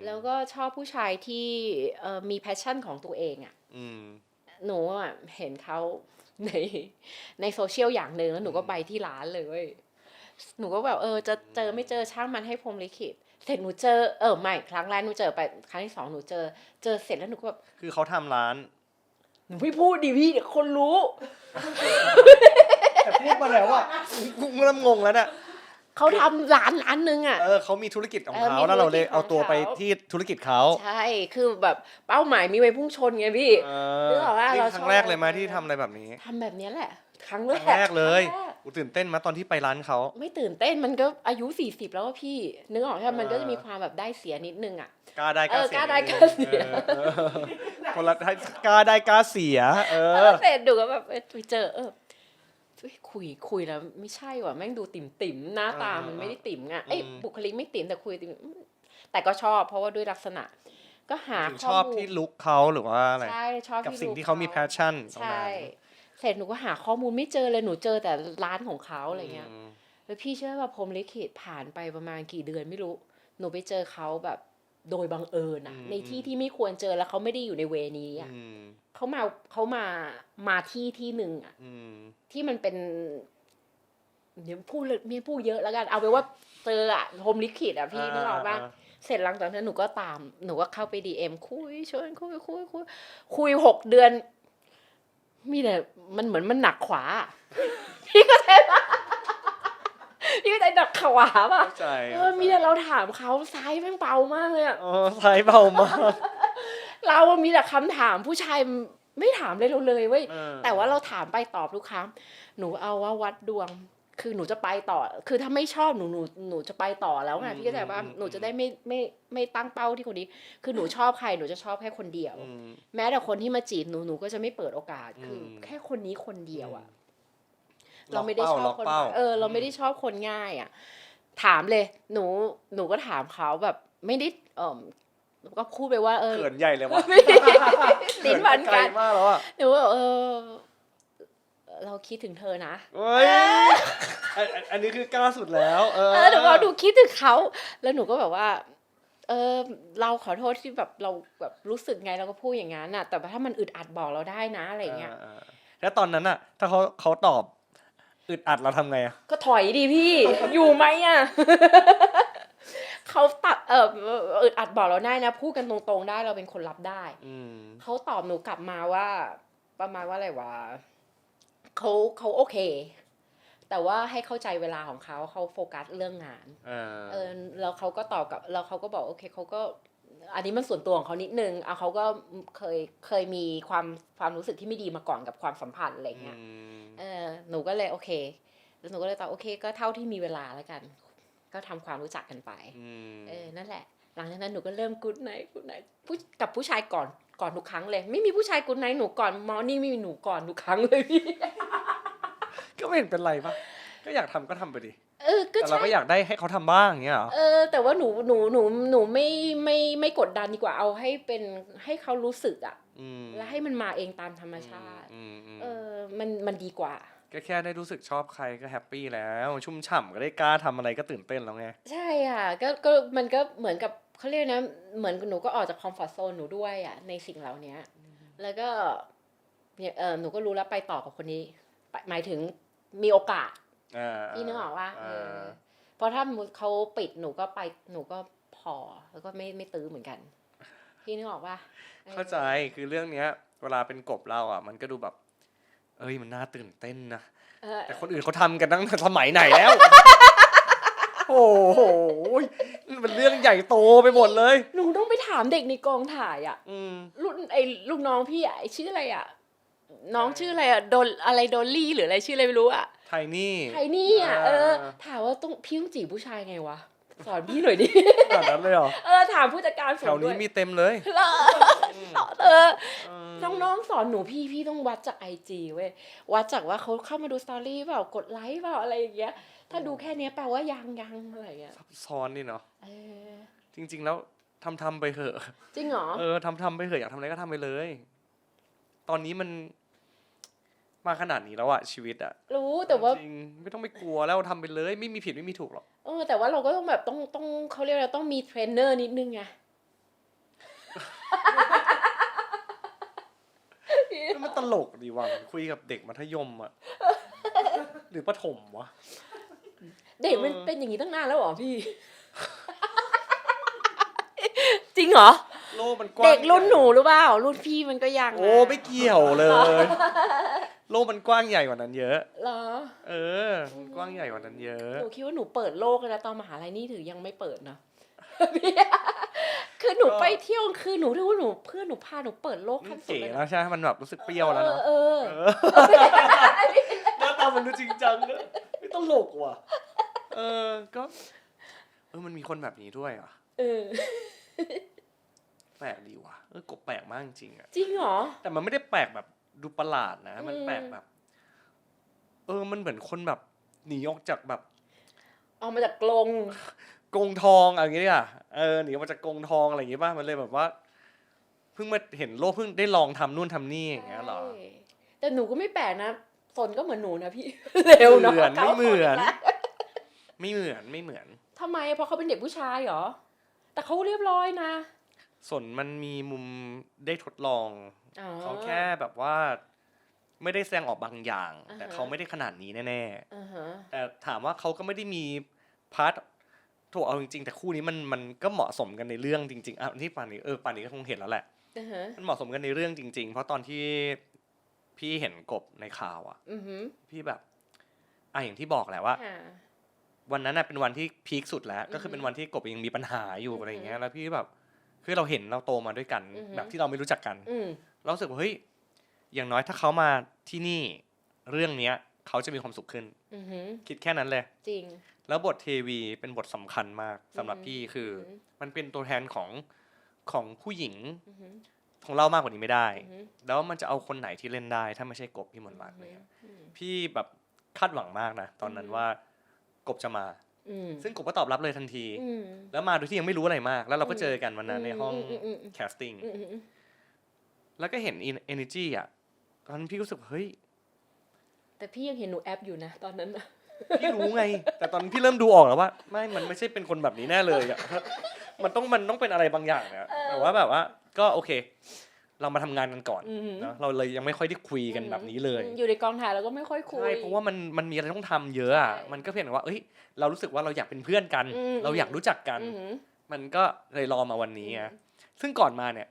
แล้วก็ชอบผู้ชายที่มีแพชชั่นของตัวเองอ่ะหนูอ่ะเห็นเขาในโซเชียลอย่างหนึ่งแล้วหนูก็ไปที่ร้านเลยหนูก็แบบจะเจอไม่เจอช่างมันให้พรหมลิขิตเสร็จหนูเจอไม่ครั้งแรกหนูเจอไปครั้งที่2หนูเจอเสร็จแล้วหนูก็แบบคือเขาทำร้านหนูไม่พูดดิพี่เดี๋ยวคนรู้ แต่พูดมาแล้วอ่ะกูเริ่มงงแล้วเนี่ยเขาทำร้านนึงอ่ะเขามีธุรกิจของเขาแล้วเราเลยเอาตัวไปที่ธุรกิจเขาใช่คือแบบเป้าหมายมีไว้พุ่งชนไงพี่นึกออกว่าเราครั้งแรกเลยมาที่ทำอะไรแบบนี้ทำแบบนี้แหละครั้งแรกเลยกูตื่นเต้นมาตอนที่ไปร้านเขาไม่ตื่นเต้นมันก็อายุ40แล้วพี่นึกออกใช่ไหมมันก็จะมีความแบบได้เสียนิดนึงอ่ะกล้าได้กล้าเสียคนละกล้าได้กล้าเสียเสร็จดูก็แบบไปเจอคุยแล้วไม่ใช่ว่ะแม่งดูติ่มหน้าตามันไม่ได้ติ่มอ่ะบุคลิกไม่ติ่มแต่คุยติ่มแต่ก็ชอบเพราะว่าด้วยลักษณะก็หาชอบที่ลุคเขาหรือว่าอะไรใช่ชอบกับสิ่งที่เขามีแพชชั่นใช่เสร็จหนูก็หาข้อมูลไม่เจอเลยหนูเจอแต่ร้านของเขาอะไรเงี้ยแล้วพี่เชื่อว่าพรหมลิขิตผ่านไปประมาณกี่เดือนไม่รู้หนูไปเจอเขาแบบโดยบังเอิญในที่ไม่ควรเจอแล้วเขาไม่ได้อยู่ในเวนี้อ่ะเขามาที่หนึ่งอ่ะที่มันเป็นเดี๋ยวพูดเยอะแล้วกันเอาไปว่าเจออ่ะพรหมลิขิตอ่ะพี่นึกออกป่ะเสร็จหลังจากนั้นหนูก็เข้าไป DM คุยชวนคุย6 เดือนมีแต่มันเหมือนมันหนักขวาพี่ก็ใช่ป่ะพี่ก็ใจหนักขวาป่ะมีแต่เราถามเขาซ้ายแม่งเบามากเลยอ่ะซ้ายเบามากเรามีแต่คำถามผู้ชายไม่ถามเลยเราเลยเว้ยแต่ว่าเราถามไปตอบทุกครั้งหนูเอาว่าวัดดวง คือหนูจะไปต่อคือถ้าไม่ชอบหนูจะไปต่อแล้วไงพี่เข้าใจป่ะหนูจะได้ไม่ตั้งเป้าที่คนนี้ คือหนูชอบใครหนูจะชอบแค่คนเดียวแม้แต่คนที่มาจีบหนูก็จะไม่เปิดโอกาสคือแค่คนนี้คนเดียวอะเราไม่ได้ชอบคนเราไม่ได้ชอบคนง่ายอะถามเลยหนูก็ถามเขาแบบไม่ได้ก็พูดไปว่าเขินใหญ่เลยว่ะ ลิ้นพันกันมากแล้วอ่ะหนูว่าเราคิดถึงเธอนะเฮ้ยอันนี้คือกล้าสุดแล้วหนูบอกหนูคิดถึงเขาแล้วหนูก็แบบว่าเราขอโทษที่แบบเราแบบรู้สึกไงเราก็พูดอย่างนั้นน่ะแต่ถ้ามันอึดอัดบอกเราได้นะอะไรเงี้ยแล้วตอนนั้นน่ะถ้าเขาตอบอึดอัดเราทำไงอ่ะก็ถอยดิพี่ อยู่ไหมอ่ะ เขาตัดอึดอัดบอกเราได้นะพูดกันตรงๆได้เราเป็นคนรับได้เขาตอบหนูกลับมาว่าประมาณว่าอะไรวะเขาโอเค แต่ว่าให้เข้าใจเวลาของเขาโฟกัสเรื่องงานแล้วเขาก็ตอบกับแล้วเขาก็บอกโอเคเขาก็อันนี้มันส่วนตัวของเขานิดนึงเขาก็เคยมีความรู้สึกที่ไม่ดีมาก่อนกับความสัมพันธ์อะไรเงี้ยหนูก็เลยโอเคแล้วหนูก็เลยตอบโอเคก็เท่าที่มีเวลาแล้วกันก็ทำความรู้จักกันไปนั่นแหละหลังจากนั้นหนูก็เริ่มกู๊ดไนท์กับผู้ชายก่อนทุกครั้งเลยไม่มีผู้ชายกู๊ดไนท์หนูก่อนมอร์นิ่งไม่มีหนูก่อนทุกครั้งเลยพี่ ก็ไม่เห็นเป็นไรปะก็อยากทำก็ทำไปดิก็แต่เราก็อยากได้ให้เขาทำบ้างอย่างเงี้ยเหรอแต่ว่าหนูไม่กดดันดีกว่าเอาให้เป็นให้เขารู้สึกอ่ะแล้วให้มันมาเองตามธรรมชาติมันดีกว่าก็แค่ได้รู้สึกชอบใครก็แฮปปี้แล้วชุ่มฉ่ำก็ได้กล้าทำอะไรก็ตื่นเต้นแล้วไงใช่ค่ะก็มันก็เหมือนกับเขาเรียกนะเหมือนหนูก็ออกจากคอมฟอร์ตโซนหนูด้วยอ่ะในสิ่งเหล่านี้แล้วก็เนี่ยหนูก็รู้แล้วไปต่อกับคนนี้หมายถึงมีโอกาสพี่นึกออกว่าเพราะถ้าเขาปิดหนูก็พอแล้วก็ไม่ตื้อเหมือนกันพี่นึกออกว่าเข้าใจคือเรื่องเนี้ยเวลาเป็นกบเราอ่ะมันก็ดูแบบมันน่าตื่นเต้นนะแต่คนอื่นเขาทำกันตั้งแต่สมัยไหนแล้ว โอ้โหมันเรื่องใหญ่โตไปหมดเลยหนูต้องไปถามเด็กในกองถ่ายอ่ะรุ่นลูกน้องพี่อ่ะชื่ออะไรอ่ะน้องชื่ออะไรอ่ะโดลลี่หรืออะไรชื่ออะไรไม่รู้อ่ะไทนี่อ่ะถามว่าพี่ต้องจีบผู้ชายไงวะสอนพี่หน่อยดิแบบนั้นเลยเหรอถามผู้จัดการแถวนี้มีเต็มเลยน้องๆสอนหนูพี่ต้องวัดจาก IG เว้ยวัดจากว่าเขาเข้ามาดูสตอรี่เปล่ากดไลค์เปล่าอะไรอย่างเงี้ยถ้าดูแค่นี้แปลว่ายังอะไรอย่างเงี้ยซับซ้อนนี่เนาะจริงๆแล้วทำไปเถอะจริงเหรอทำไปเถอะอยากทำอะไรก็ทำไปเลยตอนนี้มันมาขนาดนี้แล้วอะชีวิตอะรู้แต่ว่าจริงไม่ต้องไปกลัวแล้วทำไปเลยไม่มีผิดไม่มีถูกหรอกแต่ว่าเราก็ต้องแบบต้องเขาเรียกอะไรต้องมีเทรนเนอร์นิดนึงไงมันตลกดีว่ะคุยกับเด็กมัธยมอะหรือประถมวะเด็กมันเป็นอย่างนี้ตั้งนานแล้วเหรอพี่จริงเหรอโลกมันกว้างเด็กรุ่นหนูหรือเปล่ารุ่นพี่มันก็ยังไม่เกี่ยวเลยโลกมันกว้างใหญ่กว่านั้นเยอะเหรอมันกว้างใหญ่กว่านั้นเยอะหนูคิดว่าหนูเปิดโลกแล้วตอนมหาลัยนี่ถือยังไม่เปิดนะคือหนูไปเที่ยวคือหนูรู้ว่าเพื่อนหนูพาหนูเปิดโลกขั้นสุดเลยนะใช่มันแบบรู้สึกเปรี้ยวแล้วเนาะหน้าตามันดูจริงจังเลยไม่ตลกว่ะก็มันมีคนแบบนี้ด้วยอ่ะแปลกดีว่ะกบแปลกมากจริงอ่ะจริงเหรอแต่มันไม่ได้แปลกแบบดูประหลาดนะมันแปลกแบบมันเหมือนคนแบบหนีออกจากแบบออกมาจากกรงทองอะไรอย่างเงี้ยหนีออกมาจากกรงทองอะไรอย่างเงี้ยป่ะมันเลยแบบว่าเพิ่งมาเห็นโลกเพิ่งได้ลองทำนู่นทำนี่อย่างเงี้ยหรอแต่หนูก็ไม่แปลกนะสนก็เหมือนหนูนะพี่เร็วเนาะไม่เหมือนทำไมเพราะเขาเป็นเด็กผู้ชายเหรอแต่เขาเรียบร้อยนะสนมันมีมุมได้ทดลองเขาแค่แบบว่าไม่ได้แสดงออกบางอย่างแต่เขาไม่ได้ขนาดนี้แน่ๆแต่ถามว่าเขาก็ไม่ได้มีพาร์ทถูกเอาจริงๆแต่คู่นี้มันก็เหมาะสมกันในเรื่องจริงๆที่ป่านนี้ก็คงเห็นแล้วแหละมันเหมาะสมกันในเรื่องจริงๆเพราะตอนที่พี่เห็นกบในข่าวพี่แบบอย่างที่บอกแหละว่าวันนั้นเป็นวันที่พีคสุดแล้วก็คือเป็นวันที่กบยังมีปัญหาอยู่อะไรอย่างเงี้ยแล้วพี่แบบคือเราเห็นเราโตมาด้วยกันแบบที่เราไม่รู้จักกันเรารู้สึกว่าเฮ้ยอย่างน้อยถ้าเขามาที่นี่เรื่องเนี้ย เขาจะมีความสุขขึ้น อือหือ คิดแค่นั้นเลย จริง แล้วบทเทวีเป็นบทสำคัญมากสำหรับพี่คืออมันเป็นตัวแทนของผู้หญิง อือหือ ของเรามากกว่านี้ไม่ได้ อือหือ แล้วมันจะเอาคนไหนที่เล่นได้ ถ้าไม่ใช่กบพี่มนต์รัตน์เลย อืม พี่แบบคาดหวังมากนะตอนนั้นว่ากบจะมา อืม ซึ่งกบก็ตอบรับเลยทันที อืม แล้วมาโดยที่ยังไม่รู้อะไรมาก แล้วเราก็เจอกันวันนั้นในห้อง อืม แคสติ้ง อืมอืมอืม แล้วก็เห็น energy อ่ะตอนนั้นพี่รู้สึกเฮ้ย แต่พี่ยังเห็นหนูแอปอยู่นะตอนนั้นนะ พี่รู้ไง แต่ตอนนั้นพี่เริ่มดูออกแล้วว่ามันไม่ใช่เป็นคนแบบนี้แน่เลยอ่ะ มันต้องเป็นอะไรบางอย่างเนี่ยแต่ว่าแบบว่าก็โอเค เรามาทำงานกันก่อน อือหือ เนอะเราเลยยังไม่ค่อยได้คุยกันแบบนี้เลย อยู่ในกองถ่ายเราก็ไม่ค่อยคุย ใช่เพราะว่ามันมีอะไรต้องทำเยอะอ่ะ ใช่ มันก็เพียงแต่ว่าเอ้ยเรารู้สึกว่าเราอยากเป็นเพื่อนกัน เราอยากรู้จักกัน อือหือ มันก็เลยรอมาวันนี้อะซึ่งก่อนมาเนี่ย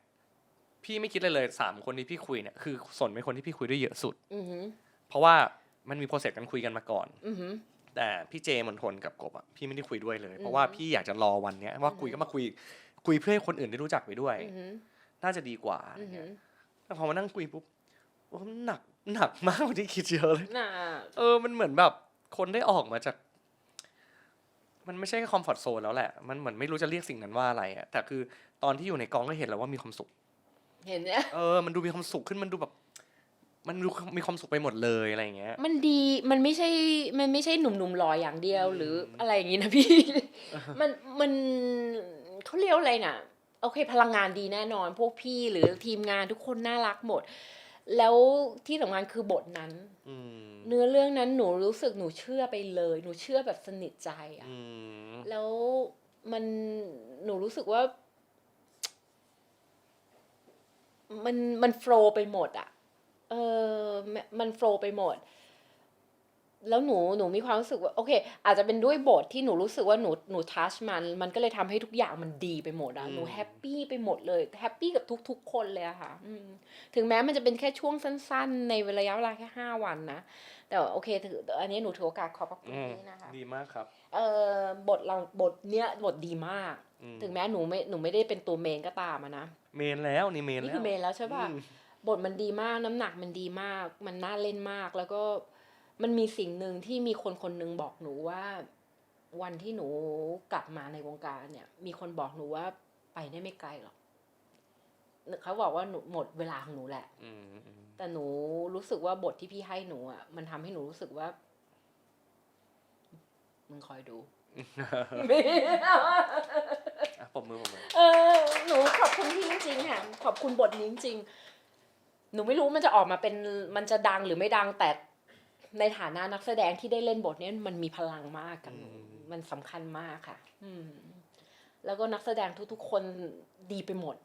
พี่ไม่คิดเลย3 คนที่พี่คุยเนี่ยคือสนเป็นคนที่พี่คุยด้วยเยอะสุด อือหือ เพราะว่ามันมีโปรเซสกันคุยกันมาก่อน อือหือ แต่พี่เจมนทนกับกบอ่ะพี่ไม่ได้คุยด้วยเลย เพราะว่าพี่อยากจะรอวันเนี้ยว่าคุยก็มาคุยเพื่อให้คนอื่นได้รู้จักไปด้วย อือหือ น่าจะดีกว่าอะไร อือหื เงี้ อย แต่พอมานั่งคุยปุ๊บว่ามันหนักมากกว่าที่คิดเยอะเลย น่ะ มันเหมือนแบบคนได้ออกมาจาก มันไม่ใช่แค่คอมฟอร์ทโซนแล้วแหละมันเหมือนไม่รู้จะเรียกสิ่งนั้นว่าอะไรอะแต่คือตอนที่อยู่ในกองก็เห็นแล้วว่ามีความสุข เห็นเนี่ย มันดูมีความสุขขึ้นมันดูแบบ มันดูมีความสุขไปหมดเลยอะไรอย่างเงี้ย มันดีมันไม่ใช่หนุ่มๆหล่ออย่างเดียว หรืออะไรอย่างงี้นะพี่ มันเขาเรียกว่าอะไรน่ะ โอเค พลังงานดีแน่นอน พวกพี่หรือทีมงานทุกคนน่ารักหมด แล้วที่สำคัญคือบทนั้น อืม เนื้อเรื่องนั้นหนูรู้สึกหนูเชื่อไปเลย หนูเชื่อแบบสนิทใจอะ อืม แล้วหนูรู้สึกว่า มันโฟลว์ไปหมดอะมันโฟลว์ไปหมด แล้วหนูมีความรู้สึกว่าโอเค อาจจะเป็นด้วยบทที่หนูรู้สึกว่าหนูทัชมันก็เลยทำให้ทุกอย่างมันดีไปหมดอะหนูแฮปปี้ไปหมดเลยแฮปปี้กับทุกๆคนเลยอะค่ะถึงแม้มันจะเป็นแค่ช่วงสั้นๆ ในระยะเวลาแค่5 วันนะแต่โอเคอันนี้หนูถือโอกาสขอบพระคุณนี่นะคะ ดีมากครับ บทเนี้ยบทดีมาก ถึงแม้หนูไม่ได้เป็นตัวเมนก็ตามอะนะ เมนแล้วนี่เมน นี่ แล้ว คือเมนแล้วใช่ป่ะ อืม บทมันดีมากน้ำหนักมันดีมาก มันน่าเล่นมาก แล้วก็มันมีสิ่งหนึ่งที่มีคนหนึ่งบอกหนูว่า วันที่หนูกลับมาในวงการเนี่ย มีคนบอกหนูว่าไปได้ไม่ไกลหรอกเขาบอกว่าหนูหมดเวลาของหนูแหละ อืม แต่หนูรู้สึกว่าบทที่พี่ให้หนูอ่ะมันทำให้หนูรู้สึกว่ามึงคอยดู ปรบมือ หนูขอบคุณพี่จริงๆค่ะขอบคุณบทนี้จริงๆหนูไม่รู้มันจะออกมาเป็นมันจะดังหรือไม่ดังแต่ในฐานะนักแสดงที่ได้เล่นบทนี้มันมีพลังมากกับหนูมันสำคัญมากค่ะ แล้วก็นักแสดงทุกๆคนดีไปหมด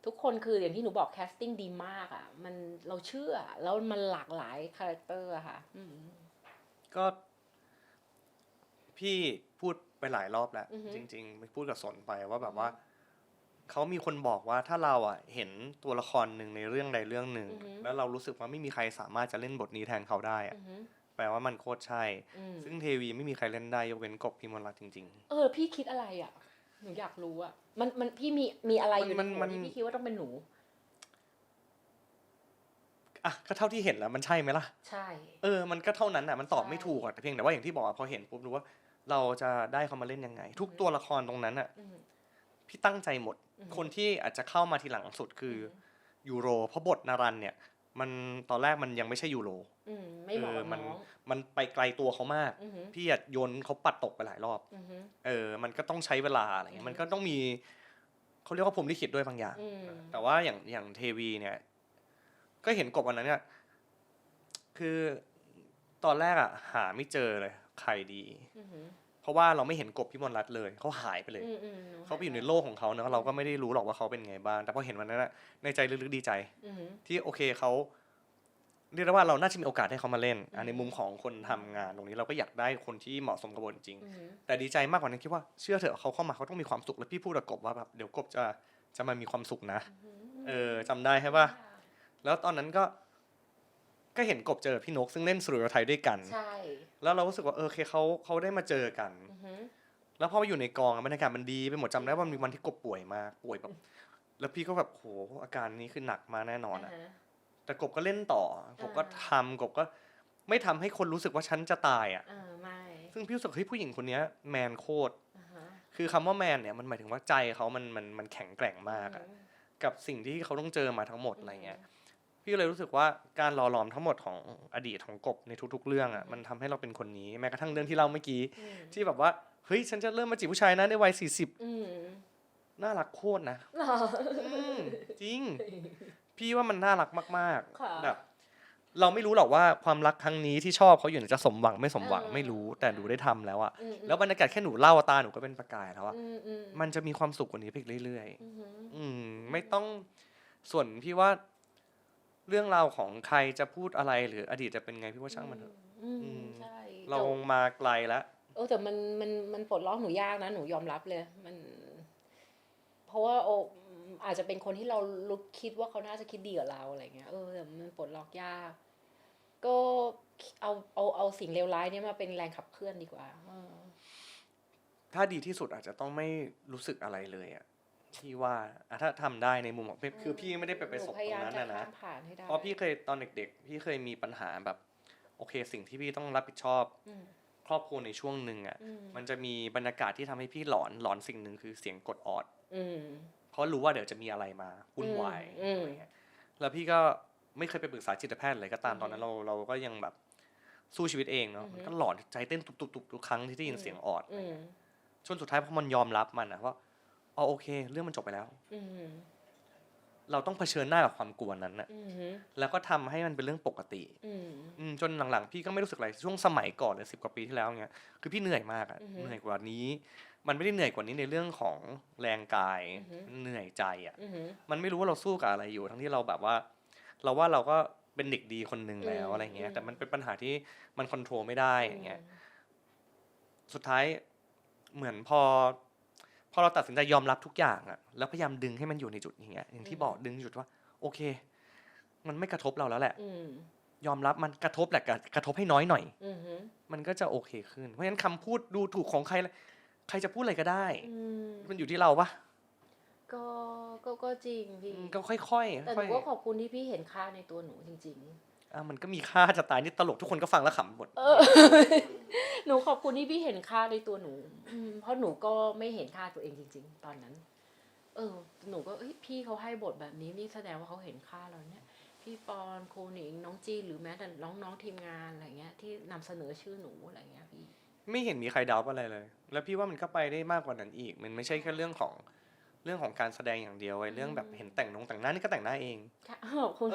ทุกคนคืออย่างที่หนูบอกแคสติ้งดีมากอ่ะมันเราเชื่อแล้วมันหลากหลายคาแรคเตอร์อะค่ะ ก็พี่พูดไปหลายรอบแล้ว อือฮึ จริงๆไม่พูดกับสนไปว่าแบบว่าเขามีคนบอกว่าถ้าเราอ่ะเห็นตัวละครหนึ่งในเรื่องใดเรื่องหนึ่ง แล้วเรารู้สึกว่าไม่มีใครสามารถจะเล่นบทนี้แทนเขาได้อะแปลว่ามันโคตรใช่ ซึ่งเทวีไม่มีใครเล่นได้ยกเว้นกบพิมลรัตน์จริง พี่คิดอะไรอ่ะหนูอยากรู้อ่ะมันพี่มีอะไรอยู่ในหัวที่พี่คิดว่าต้องเป็นหนู ๆอ่ะก็เท่าที่เห็นแล้วมันใช่ไหมล่ะ ใช่ มันก็เท่านั้นอ่ะมันตอบ ใช่ ไม่ถูกอ่ะแต่เพียงแต่ว่าอย่างที่บอกอะพอเห็นปุ๊บรู้ว่า เราจะได้เขามาเล่นยังไง ทุกตัวละครตรงนั้นอ่ะ พี่ตั้งใจหมด คนที่อาจจะเข้ามาทีหลังสุดคือยูโรเพราะบทนารันเนี่ย มันตอนแรกมันยังไม่ใช่ยูโร ไม่เหมาะกับน้อง มันไปไกลตัวเขามาก พี่อะโยนเขาปัดตกไปหลายรอบ มันก็ต้องใช้เวลาอะไรเงี้ยมันก็ต้องมีเขาเรียกว่าพรหมลิขิตด้วยบางอย่าง แต่ว่าอย่างเทวีเนี่ย ก็เห็นกบวันนั้นเนี่ยคือตอนแรกอะหาไม่เจอเลยใครดี เพราะว่าเราไม่เห็นกบพิมลรัตน์เลยเขาหายไปเลย เขาไปอยู่ในโลกของเขาเนอะเราก็ไม่ได้รู้หรอกว่าเขาเป็นไงบ้างแต่พอเห็นวันนั้นอะในใจลึกๆดีใจ ที่โอเคเขาเรียกได้ว่าเราน่าจะมีโอกาสให้เขามาเล่นในมุมของคนทำงานตรงนี้เราก็อยากได้คนที่เหมาะสมกับบทจริงแต่ดีใจมากกว่านั้นคิดว่าเชื่อเถอะเขาเข้ามาเขาต้องมีความสุขแล้วพี่พูดกับกบว่าแบบเดี๋ยวกบจะมามีความสุขนะจำได้ใช่ป่ะแล้วตอนนั้นก็เห็นกบเจอพี่นกซึ่งเล่นสุริโยไทยด้วยกัน ใช่ แล้วเรารู้สึกว่าโอเคเขาได้มาเจอกัน แล้วพอมาอยู่ในกองบรรยากาศมันดีไปหมดจำได้ว่ามีวันที่กบป่วยมากป่วยแบบแล้วพี่ก็แบบโหอาการนี้คือหนักมาแน่นอนอะแต่กบก็เล่นต่อกบก็ทำกบก็ ไม่ทำให้คนรู้สึกว่าฉันจะตายอ่ะ ไม่ ซึ่งพี่รู้สึกเฮ้ยผู้หญิงคนเนี้ยแมนโคตร อ่าฮะ คือคำว่าแมนเนี่ยมันหมายถึงว่าใจเขามันแข็งแกร่งมากอะกับสิ่งที่เขาต้องเจอมาทั้งหมดอะไรเงี้ยพี่ก็เลยรู้สึกว่าการหล่อหลอมทั้งหมดของอดีตของกบในทุกๆเรื่องอ่ะมันทำให้เราเป็นคนนี้แม้กระทั่งเรื่องที่เล่าเมื่อกี้ที่แบบว่าเฮ้ยฉันจะเริ่มมาจีบผู้ชายนะในวัย40น่ารักโคตรนะ หรอ จริง พี่ว่ามันน่ารักมาก ค่ะ ๆแบบเราไม่รู้หรอกว่าความรักครั้งนี้ที่ชอบเขาอยู่เนี่ยจะสมหวังไม่สมหวังไม่รู้แต่หนูได้ทำแล้วอะแล้วบรรยากาศแค่หนูเล่าตาหนูก็เป็นประกายแล้วอะมันจะมีความสุขกว่านี้ไปอีกเรื่อยๆไม่ต้องส่วนพี่ว่าเรื่องราวของใครจะพูดอะไรหรืออดีตจะเป็นไงพี่ว่าช่างมันเถอะ ใช่ เรามาไกลแล้ว แต่มันปลดล็อกหนูยากนะหนูยอมรับเลยมัน เพราะว่าอาจจะเป็นคนที่เราคิดว่าเขาน่าจะคิดดีกับเราอะไรเงี้ยแต่มันปลดล็อกยาก ก็เอาสิ่งเลวร้ายเนี่ยมาเป็นแรงขับเคลื่อนดีกว่าถ้าดีที่สุดอาจจะต้องไม่รู้สึกอะไรเลยอะที่ว่าถ้าทำได้ในมุมของคือพี่ไม่ได้ไปประสบตรงนั้นนะเพราะพี่เคยตอนเด็กๆพี่เคยมีปัญหาแบบโอเคสิ่งที่พี่ต้องรับผิดชอบครอบครัวในช่วงหนึ่งอะมันจะมีบรรยากาศที่ทำให้พี่หลอนสิ่งหนึ่งคือเสียงกดออดเพราะรู้ว่าเดี๋ยวจะมีอะไรมาวุ่นวายอะไรเงี้ยแล้วพี่ก็ไม่เคยไปปรึกษาจิตแพทย์เลยก็ตามตอนนั้นเราก็ยังแบบสู้ชีวิตเองเนาะมันก็หลอนใจเต้นตุบๆทุกครั้งที่ได้ยินเสียงออดจนสุดท้ายพอมันยอมรับมันนะว่าโอเคเรื่องมันจบไปแล้วเราต้องเผชิญหน้ากับความกลัวนั้นนะแล้วก็ทำให้มันเป็นเรื่องปกติจนหลังๆพี่ก็ไม่รู้สึกอะไรช่วงสมัยก่อนเลย10 กว่าปีที่แล้วเงี้ยคือพี่เหนื่อยมากอะเหนื่อยกว่านี้มันไม่ได้เหนื่อยกว่านี้ในเรื่องของแรงกายเหนื่อยใจอะมันไม่รู้ว่าเราสู้กับอะไรอยู่ทั้งที่เราแบบว่าเราก็เป็นเด็กดีคนหนึ่งแล้วอะไรเงี้ยแต่มันเป็นปัญหาที่มันควบคุมไม่ได้อย่างเงี้ยสุดท้ายเหมือนพอเราตัดสินใจยอมรับทุกอย่างอะแล้วพยายามดึงให้มันอยู่ในจุดอย่างเงี้ยอย่างที่บอกดึงจุดว่าโอเคมันไม่กระทบเราแล้วแหละยอมรับมันกระทบแหละกระทบให้น้อยหน่อยมันก็จะโอเคขึ้นเพราะฉะนั้นคำพูดดูถูกของใครจะพูดอะไรก็ได้มันอยู่ที่เราปะก็จริงพี่ก็ค่อยๆแต่หนูก็ขอบคุณที่พี่เห็นค่าในตัวหนูจริงมันก็มีค่าจะตายนี่ตลกทุกคนก็ฟังแล้วขำหมดหนูขอบคุณที่พี่เห็นค่าในตัวหนูเพราะหนูก็ไม่เห็นค่าตัวเองจริงๆตอนนั้นหนูก็พี่เขาให้บทแบบนี้นี่แสดงว่าเขาเห็นค่าเราเนี่ยพี่ปอนครูหนิงน้องจีนหรือแม้แต่น้องทีมงานอะไรเงี้ยที่นำเสนอชื่อหนูอะไรเงี้ยพี่ไม่เห็นมีใครเดาอะไรเลยแล้วพี่ว่ามันก็ไปได้มากกว่านั้นอีกมันไม่ใช่แค่เรื่องของการแสดงอย่างเดียวไอ้เรื่องแบบเห็นแต่งหน้านี่ก็แต่งหน้าเอง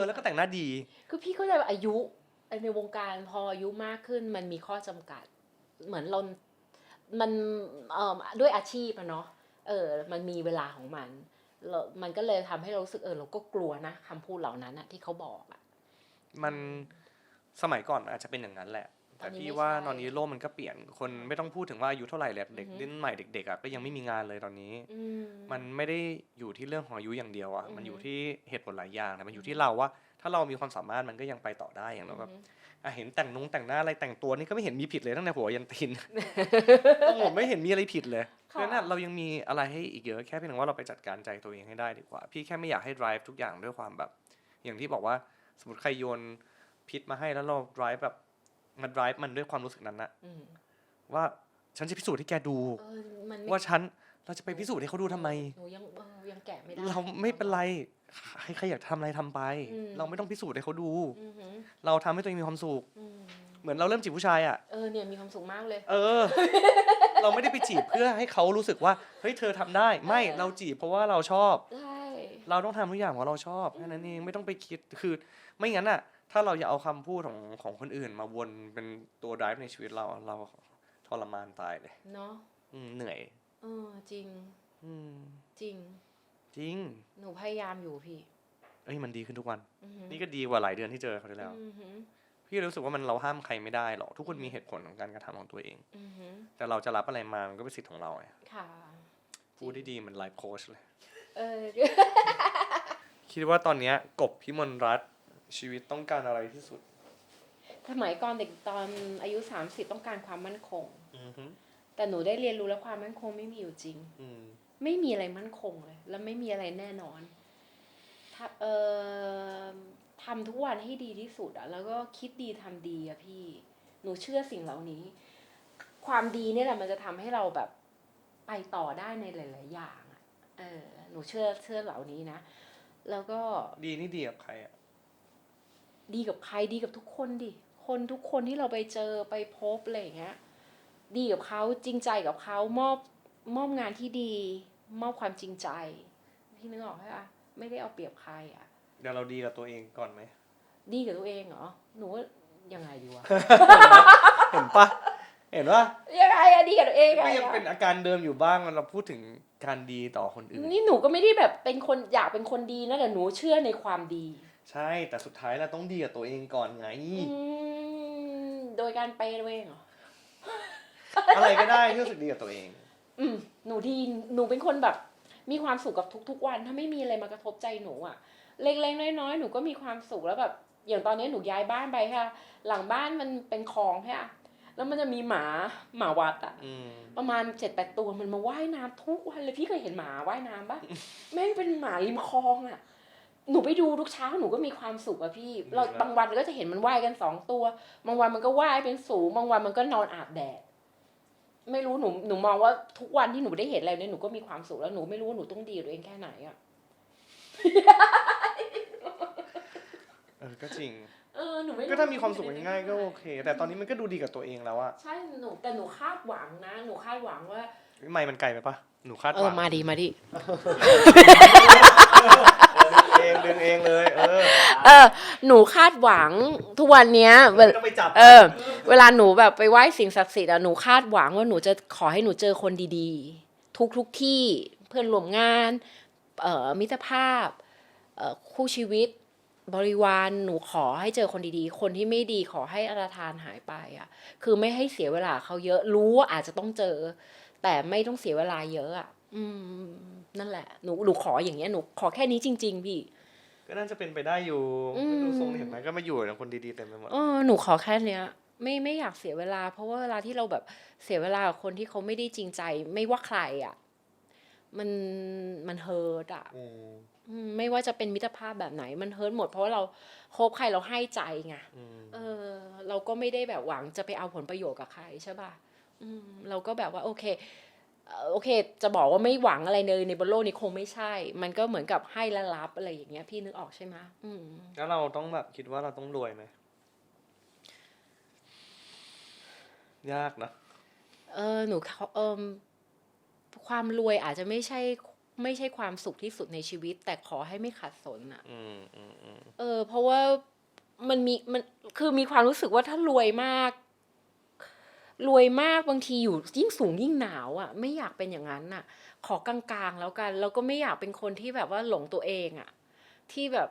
แล้วก็แต่งหน้าดีคือพี่ก็จะอายุในวงการพออายุมากขึ้นมันมีข้อจำกัดเหมือนมันด้วยอาชีพอะเนาะมันมีเวลาของมันก็เลยทำให้เรารู้สึกเราก็กลัวนะคำพูดเหล่านั้นอะที่เขาบอกอะมันสมัยก่อนอาจจะเป็นอย่างนั้นแหละแต่พี่ว่าตอนนี้โลกมันก็เปลี่ยนคนไม่ต้องพูดถึงว่าอายุเท่าไหร่เลยเด็กรุ่นใหม่เด็กๆก็ยังไม่มีงานเลยตอนนี้มันไม่ได้อยู่ที่เรื่องของอายุอย่างเดียวอะมันอยู่ที่เหตุผลหลายอย่างนะมันอยู่ที่เราว่าถ้าเรามีความสามารถมันก็ยังไปต่อได้อย่างเราแบบเห็นแต่งหน้าอะไรแต่งตัวนี่ก็ไม่เห็นมีผิดเลยตั้งแต่หัวยันตีนผมไม่เห็นมีอะไรผิดเลยเพราะฉะนั้นเรายังมีอะไรให้อีกเยอะแค่เพียงว่าเราไปจัดการใจตัวเองให้ได้ดีกว่าพี่แค่ไม่อยากให้ drive ทุกอย่างด้วยความแบบอย่างที่บอกว่าสมมติใครโยนพิษมาให้แล้วเรา drive แบบมา drive มันด้วยความรู้สึกนั้นนะว่าฉันจะพิสูจน์ให้แกดูว่าเราจะไปพิสูจน์ให้เขาดูทำไมหนูยังแกะไม่ได้เราไม่เป็นไรใครอยากทำอะไรทำไปเราไม่ต้องพิสูจน์ให้เขาดูเราทำให้ตัวเองมีความสุขเหมือนเราเริ่มจีบผู้ชายอ่ะเนี่ยมีความสุขมากเลยเราไม่ได้ไปจีบเพื่อให้เขารู้สึกว่าเฮ้ยเธอทำได้ไม่เราจีบเพราะว่าเราชอบเราต้องทำทุกอย่างเพราะเราชอบแค่นั้นเองไม่ต้องไปคิดคือไม่งั้นอ่ะถ้าเราอย่าเอาคำพูดของคนอื่นมาวนเป็นตัว drive ในชีวิตเราทรมานตายเลยเนาะเหนื่อยจริงจริงหนูพยายามอยู่พี่มันดีขึ้นทุกวันนี่ก็ดีกว่าหลายเดือนที่เจอเขาได้แล้วพี่รู้สึกว่าเราห้ามใครไม่ได้หรอกทุกคนมีเหตุผลของการกระทำของตัวเองแต่เราจะรับอะไรมามันก็เป็นสิทธิ์ของเราไงค่ะพูดได้ดีเหมือนไลฟ์โค้ชเลยคิดว่าตอนนี้กบพิมลรัตน์ชีวิตต้องการอะไรที่สุดสมัยก่อนเด็กตอนอายุ30ต้องการความมั่นคงแต่หนูได้เรียนรู้แล้วความมั่นคงไม่มีอยู่จริงไม่มีอะไรมั่นคงเลยแล้วไม่มีอะไรแน่นอน ทำทุกวันให้ดีที่สุดอะแล้วก็คิดดีทำดีอะพี่หนูเชื่อสิ่งเหล่านี้ ความดีเนี่ยแหละมันจะทำให้เราแบบไปต่อได้ในหลายๆอย่างอะหนูเชื่อเหล่านี้นะแล้วก็ ดีนี่ดีกับใครอ่ะ ดีกับใครดีกับทุกคนดิคนทุกคนที่เราไปเจอไปพบอะไรอย่างเงี้ยดีกับเขาจริงใจกับเขามอบงานที่ดี มอบความจริงใจพี่นึกออกไหมคะไม่ได้เอาเปรียบใครอ่ะ เดี๋ยวเราดีกับตัวเองก่อนไหม ดีกับตัวเองเหรอหนูว่ายังไงดีวะ เห็นปะเห็นว่า ยังไงอะดีกับตัวเองไง ก็ยังเป็นอาการเดิมอยู่บ้างเราพูดถึงการดีต่อคนอื่น นี่หนูก็ไม่ได้แบบเป็นคนอยากเป็นคนดีนะแต่หนูเชื่อในความดี ใช่แต่สุดท้ายเราต้องดีกับตัวเองก่อนไง โดยการไปตัวเองเหรอ อะไรก็ได้ที่รู้สึกดีกับตัวเอง หนูดีหนูเป็นคนแบบมีความสุขกับทุกๆวันถ้าไม่มีอะไรมากระทบใจหนูอะเล็กๆน้อยๆหนูก็มีความสุขแล้วแบบอย่างตอนนี้หนูย้ายบ้านไปค่ะหลังบ้านมันเป็นคลองค่ะแล้วมันจะมีหมาวัดอะประมาณ 7-8 ตัวมันมาว่ายน้ำทุกวันเลยพี่เคยเห็นหมาว่ายน้ำปะ แม่งเป็นหมาริมคลองอะหนูไปดูทุกเช้าหนูก็มีความสุขอะพี่เราบางวันก็จะเห็นมันว่ายกัน2 ตัวบางวันมันก็ว่ายเป็นสูงบางวันมันก็นอนอาบแดดไม่รู้หนูมองว่าทุกวันที่หนูได้เห็นอะไรเนี่ยหนูก็มีความสุขแล้วหนูไม่รู้ว่าหนูต้องดีกับตัวเองแค่ไหนอะ ก็จริง หนูไม่ ก็ถ้ามีความสุขง่ายๆก็โอเค แต่ตอนนี้มันก็ดูดีกับตัวเองแล้วอะ ใช่แต่หนูคาดหวังนะหนูคาดหวังว่า ไม่มันไกลไปปะหนูคาดหวัง มาดิ ดึงเองเลยหนูคาดหวังทุกวันเนี้ย ไม่ต้องไปจับ เวลาหนูแบบไปไหว้สิ่งศักดิ์สิทธิ์อะหนูคาดหวังว่าหนูจะขอให้หนูเจอคนดีๆทุกที่เพื่อนร่วมงานมิตรภาพคู่ชีวิตบริวารหนูขอให้เจอคนดีๆคนที่ไม่ดีขอให้อรทานหายไปอะคือไม่ให้เสียเวลาเขาเยอะรู้ว่าอาจจะต้องเจอแต่ไม่ต้องเสียเวลาเยอะอะนั่นแหละหนูขออย่างเงี้ยหนูขอแค่นี้จริงๆพี่ก็น่าจะเป็นไปได้อยู่ไม่ดูทรงเห็นไหมก็มาอยู่กับคนดีๆเต็มไปหมดหนูขอแค่เนี้ยไม่อยากเสียเวลาเพราะว่าเวลาที่เราแบบเสียเวลากับคนที่เขาไม่ได้จริงใจไม่ว่าใครอ่ะมันเฮิร์ตอ่ะไม่ว่าจะเป็นมิตรภาพแบบไหนมันเฮิร์ตหมดเพราะว่าเราคบใครเราให้ใจไงเราก็ไม่ได้แบบหวังจะไปเอาผลประโยชน์กับใครใช่ป่ะเราก็แบบว่าโอเคจะบอกว่าไม่หวังอะไรเลยในบนโลกนี้คงไม่ใช่มันก็เหมือนกับให้และรับอะไรอย่างเงี้ยพี่นึกออกใช่ไหมแล้วเราต้องแบบคิดว่าเราต้องรวยไหมยากนะหนูความรวยอาจจะไม่ใช่ความสุขที่สุดในชีวิตแต่ขอให้ไม่ขัดสนอ่ะเพราะว่ามันคือมีความรู้สึกว่าถ้ารวยมากบางทีอยู่ยิ่งสูงยิ่งหนาวอ่ะไม่อยากเป็นอย่างนั้นอ่ะขอกลางๆแล้วกันแล้วก็ไม่อยากเป็นคนที่แบบว่าหลงตัวเองอ่ะที่แบบ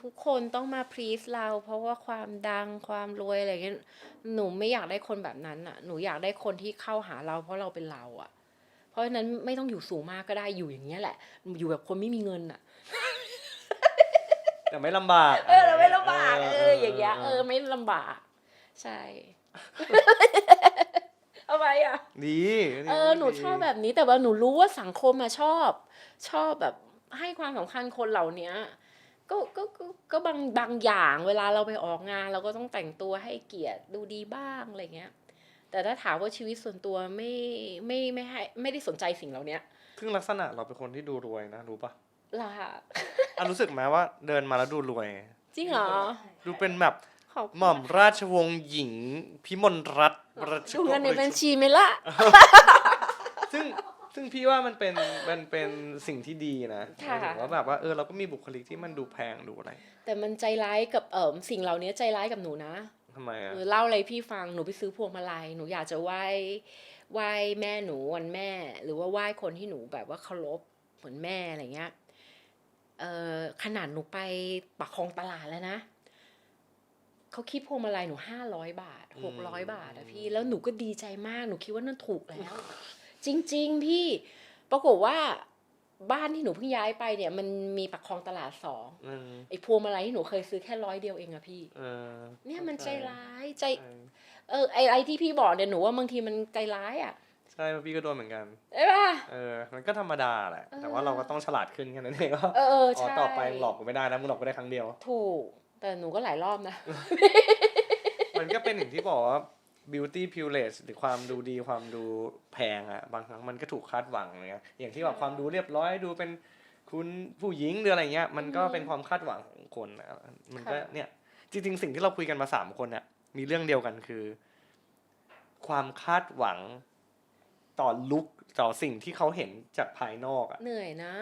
ทุกคนต้องมาพรีซเราเพราะว่าความดังความรวยอะไรเงี้ยหนูไม่อยากได้คนแบบนั้นอ่ะหนูอยากได้คนที่เข้าหาเราเพราะเราเป็นเราอ่ะเพราะฉะนั้นไม่ต้องอยู่สูงมากก็ได้อยู่อย่างเงี้ยแหละอยู่แบบคนไม่มีเงินอ่ะแต่ไม่ลำบากเราไม่ลำบากอย่างเงี้ยไม่ลำบากใช่เอาไปอ่ะดีหนูชอบแบบนี้แต่ว่าหนูรู้ว่าสังคมอะชอบแบบให้ความสำคัญคนเหล่านี้ก็บางอย่างเวลาเราไปออกงานเราก็ต้องแต่งตัวให้เกียรติดูดีบ้างอะไรเงี้ยแต่ถ้าถามว่าชีวิตส่วนตัวไม่ได้สนใจสิ่งเหล่านี้ซึ่งลักษณะเราเป็นคนที่ดูรวยนะรู้ปะล่ะรู้สึกไหมว่าเดินมาแล้วดูรวยจริงเหรอดูเป็นแบบหม่อมราชวงศ์หญิงพิมลรัตน์ดูเงินในบัญชีไหมล่ะซึ่งพี่ว่ามันเป็นสิ่งที่ดีนะว่าแบบว่าเราก็มีบุคลิกที่มันดูแพงดูอะไรแต่มันใจร้ายกับสิ่งเหล่านี้ใจร้ายกับหนูนะทำไมเล่าอะไรพี่ฟังหนูไปซื้อพวงมาลัยหนูอยากจะไหว้แม่หนูวันแม่หรือว่าไหว้คนที่หนูแบบว่าเคารพเหมือนแม่อะไรเงี้ยขนาดหนูไปปากคลองตลาดแล้วนะเขาคิดพวงมาลัยหนู500 บาท600 บาทอะพี่แล้วหนูก็ดีใจมากหนูคิดว่านั่นถูกแล้วจริงๆพี่ปรากฏว่าบ้านที่หนูเพิ่งย้ายไปเนี่ยมันมีปากคลองตลาด2ไอ้พวงมาลัยที่หนูเคยซื้อแค่100 เดียวเองอะพี่เนี่ยมันใจร้ายใจไอ้ที่พี่บอกเนี่ยหนูว่าบางทีมันใจร้ายอะ ใช่พี่ก็โดนเหมือนกัน ใช่ป่ะ มันก็ธรรมดาแหละแต่ว่าเราก็ต้องฉลาดขึ้นแค่นั้นเองว่า ใช่ ต่อไปมึงหลอกกูไม่ได้นะมึงหลอกกูได้ครั้งเดียว ถูกแต่หนูก็หลายรอบนะ มันก็เป็นอย่างที่บอกว่า beauty privilege หรือความดูดีความดูแพงอ่ะบางครั้งมันก็ถูกคาดหวังเนี่ยอย่างที่แบบความดูเรียบร้อยดูเป็นคุณผู้หญิงหรืออะไรเงี้ยมันก็เป็นความคาดหวังของคนนะมันก็เนี่ยจริงๆสิ่งที่เราคุยกันมา3คนเนี่ยมีเรื่องเดียวกันคือ ความคาดหวังต่อลุคต่อสิ่งที่เขาเห็นจากภายนอกอ่ะ เหนื่อยนะ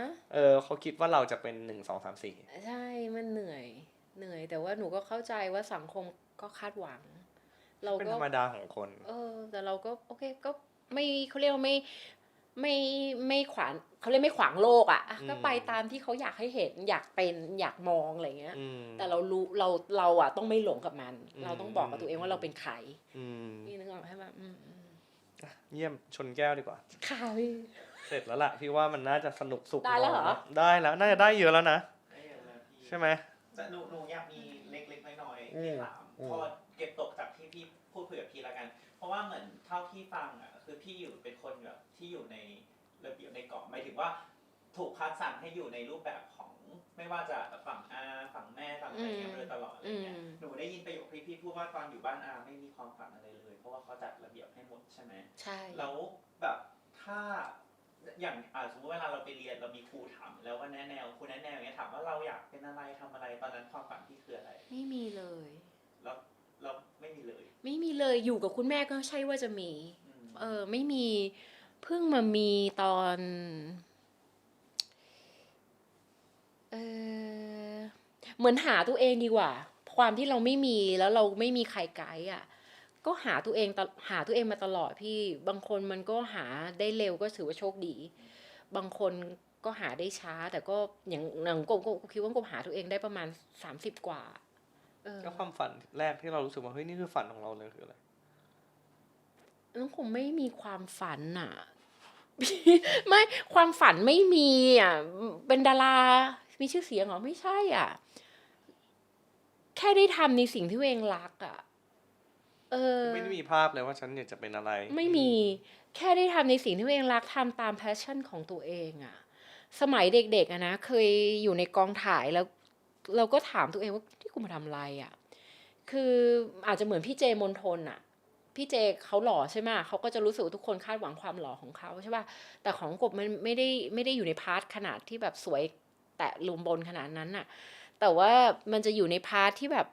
เขาคิดว่าเราจะเป็น1 2 3 4ใช่มันเหนื่อยแต่ว่าหนูก็เข้าใจว่าสังคมก็คาดหวัง เรา เป็น ก็ ธรรมดาของคน แต่เราก็โอเคก็ไม่เขาเรียกว่าไม่ขวางเขาเรียกไม่ขวางโลกอ่ะก็ไปตามที่เขาอยากให้เห็นอยากเป็นอยากมองอะไรเงี้ยแต่เรารู้เราอ่ะต้องไม่หลงกับมัน เราต้องบอกกับตัวเองว่าเราเป็นใครนี่นึกออกใช่ป่ะเยี่ยมชนแก้วดีกว่า ค่ะพี่ เสร็จแล้วล่ะพี่ว่ามันน่าจะสนุกสุข ได้แล้วเหรอ ได้แล้วน่าจะได้เยอะแล้วนะ ได้เยอะแล้วพี่ ใช่ไหม แต่หนูอยากมีเล็กๆน้อยๆ อืม ที่ถามพอเก็บตกจากที่พี่พูดคุยกับพี่แล้วกัน เพราะว่าเหมือนเท่าที่ฟังอ่ะคือพี่อยู่เป็นคนแบบที่อยู่ในระเบียบในเกาะหมายถึงว่าถูกคัดสรรให้อยู่ในรูปแบบของไม่ว่าจะฝั่งอาฝั่งแม่ฝั่งอะไรเงี้ยมาโดยตลอดอะไรเงี้ยหนูได้ยินประโยคที่พี่พูดว่าตอนอยู่บ้านอาไม่มีความฝันอะไรเลยเพราะว่าเขาจัดระเบียบให้หมดใช่ไหม ใช่ แล้วแบบถ้าอย่างสมมติเวลาเราไปเรียนเรามีครูถามแล้วว่าแนะแนวครูแนะแนวอย่างเงี้ยถามว่าเราอยากเป็นอะไรทำอะไรตอนนั้นความฝันพี่คืออะไร ไม่มีเลย แล้วเราไม่มีเลย ไม่มีเลยอยู่กับคุณแม่ก็ใช่ว่าจะมี อืม ไม่มีเพิ่งมามีตอนเหมือนหาตัวเองดีกว่า ความที่เราไม่มีแล้วเราไม่มีใครไกด์อ่ะ ก็หาตัวเองมาตลอดพี่บางคนมันก็หาได้เร็วก็ถือว่าโชคดี บางคนก็หาได้ช้า แต่ก็อย่างกบคิดว่ากบหาตัวเองได้ประมาณ30 กว่า ก็ความฝันแรกที่เรารู้สึกว่าเฮ้ยนี่คือฝันของเราเลยคืออะไร น้องคงไม่มีความฝันอ่ะ ไม่ความฝันไม่มีอ่ะเป็นดารามีชื่อเสียงเหรอไม่ใช่อ่ะแค่ได้ทำในสิ่งที่ตัวเองรักอ่ะไม่ได้มีภาพเลยว่าฉันอยากจะเป็นอะไรไม่มีแค่ได้ทำในสิ่งที่ตัวเองรักทำตามแพชชั่นของตัวเองอ่ะสมัยเด็กๆอะนะเคยอยู่ในกองถ่ายแล้วเราก็ถามตัวเองว่าที่กูมาทำอะไรอ่ะคืออาจจะเหมือนพี่เจมนทนอ่ะพี่เจเขาหล่อใช่ไหมเขาก็จะรู้สึกว่าทุกคนคาดหวังความหล่อของเขาใช่ป่ะแต่ของกบมันไม่ได้อยู่ในพาร์ทขนาดที่แบบสวยแตะลุมบนขนาดนั้นน่ะแต่ว่ามันจะอยู่ในพาร์ทที่แบบ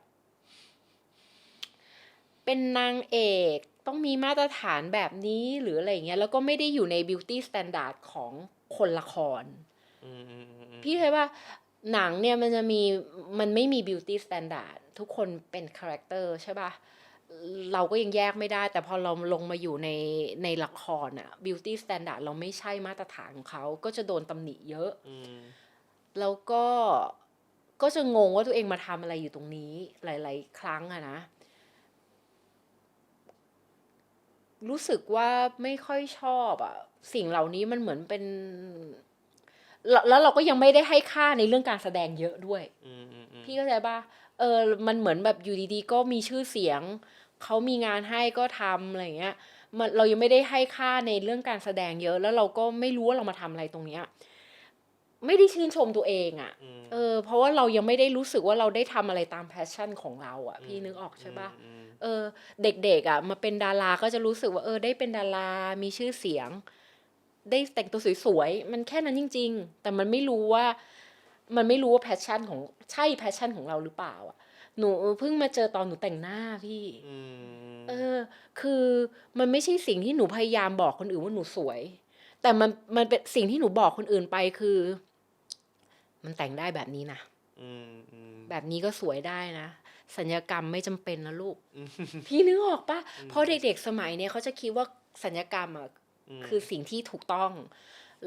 เป็นนางเอกต้องมีมาตรฐานแบบนี้หรืออะไรเงี้ยแล้วก็ไม่ได้อยู่ในบิวตี้สแตนดาร์ดของคนละครพี่เคยว่าหนังเนี่ยมันไม่มีบิวตี้สแตนดาร์ดทุกคนเป็นคาแรคเตอร์ใช่ป่ะเราก็ยังแยกไม่ได้แต่พอเราลงมาอยู่ในละครอะบิวตี้สแตนดาร์ดเราไม่ใช่มาตรฐานของเขาก็จะโดนตำหนิเยอะแล้วก็จะงงว่าตัวเองมาทำอะไรอยู่ตรงนี้หลายๆครั้งอะนะรู้สึกว่าไม่ค่อยชอบอะสิ่งเหล่านี้มันเหมือนเป็นแล้วเราก็ยังไม่ได้ให้ค่าในเรื่องการแสดงเยอะด้วยพี่เข้าใจป่ะมันเหมือนแบบอยู่ดีๆก็มีชื่อเสียงเขามีงานให้ก็ทำอะไรเงี้ยเรายังไม่ได้ให้ค่าในเรื่องการแสดงเยอะแล้วเราก็ไม่รู้ว่าเรามาทำอะไรตรงเนี้ยไม่ได้ชื่นชมตัวเองอ่ะเพราะว่าเรายังไม่ได้รู้สึกว่าเราได้ทำอะไรตามแพชชั่นของเราอ่ะพี่นึกออกใช่ป่ะเด็กๆอ่ะมาเป็นดาราก็จะรู้สึกว่าได้เป็นดารามีชื่อเสียงได้แต่งตัวสวยๆมันแค่นั้นจริงๆแต่มันไม่รู้ว่าแพชชั่นของใช่แพชชั่นของเราหรือเปล่าอ่ะหนูเพิ่งมาเจอตอนหนูแต่งหน้าพี่คือมันไม่ใช่สิ่งที่หนูพยายามบอกคนอื่นว่าหนูสวยแต่มันเป็นสิ่งที่หนูบอกคนอื่นไปคือมันแต่งได้แบบนี้นะแบบนี้ก็สวยได้นะศัลยกรรมไม่จำเป็นนะลูกพี่นึกออกปะเพราะเด็กๆสมัยนี้เขาจะคิดว่าศัลยกรรมอ่ะคือสิ่งที่ถูกต้อง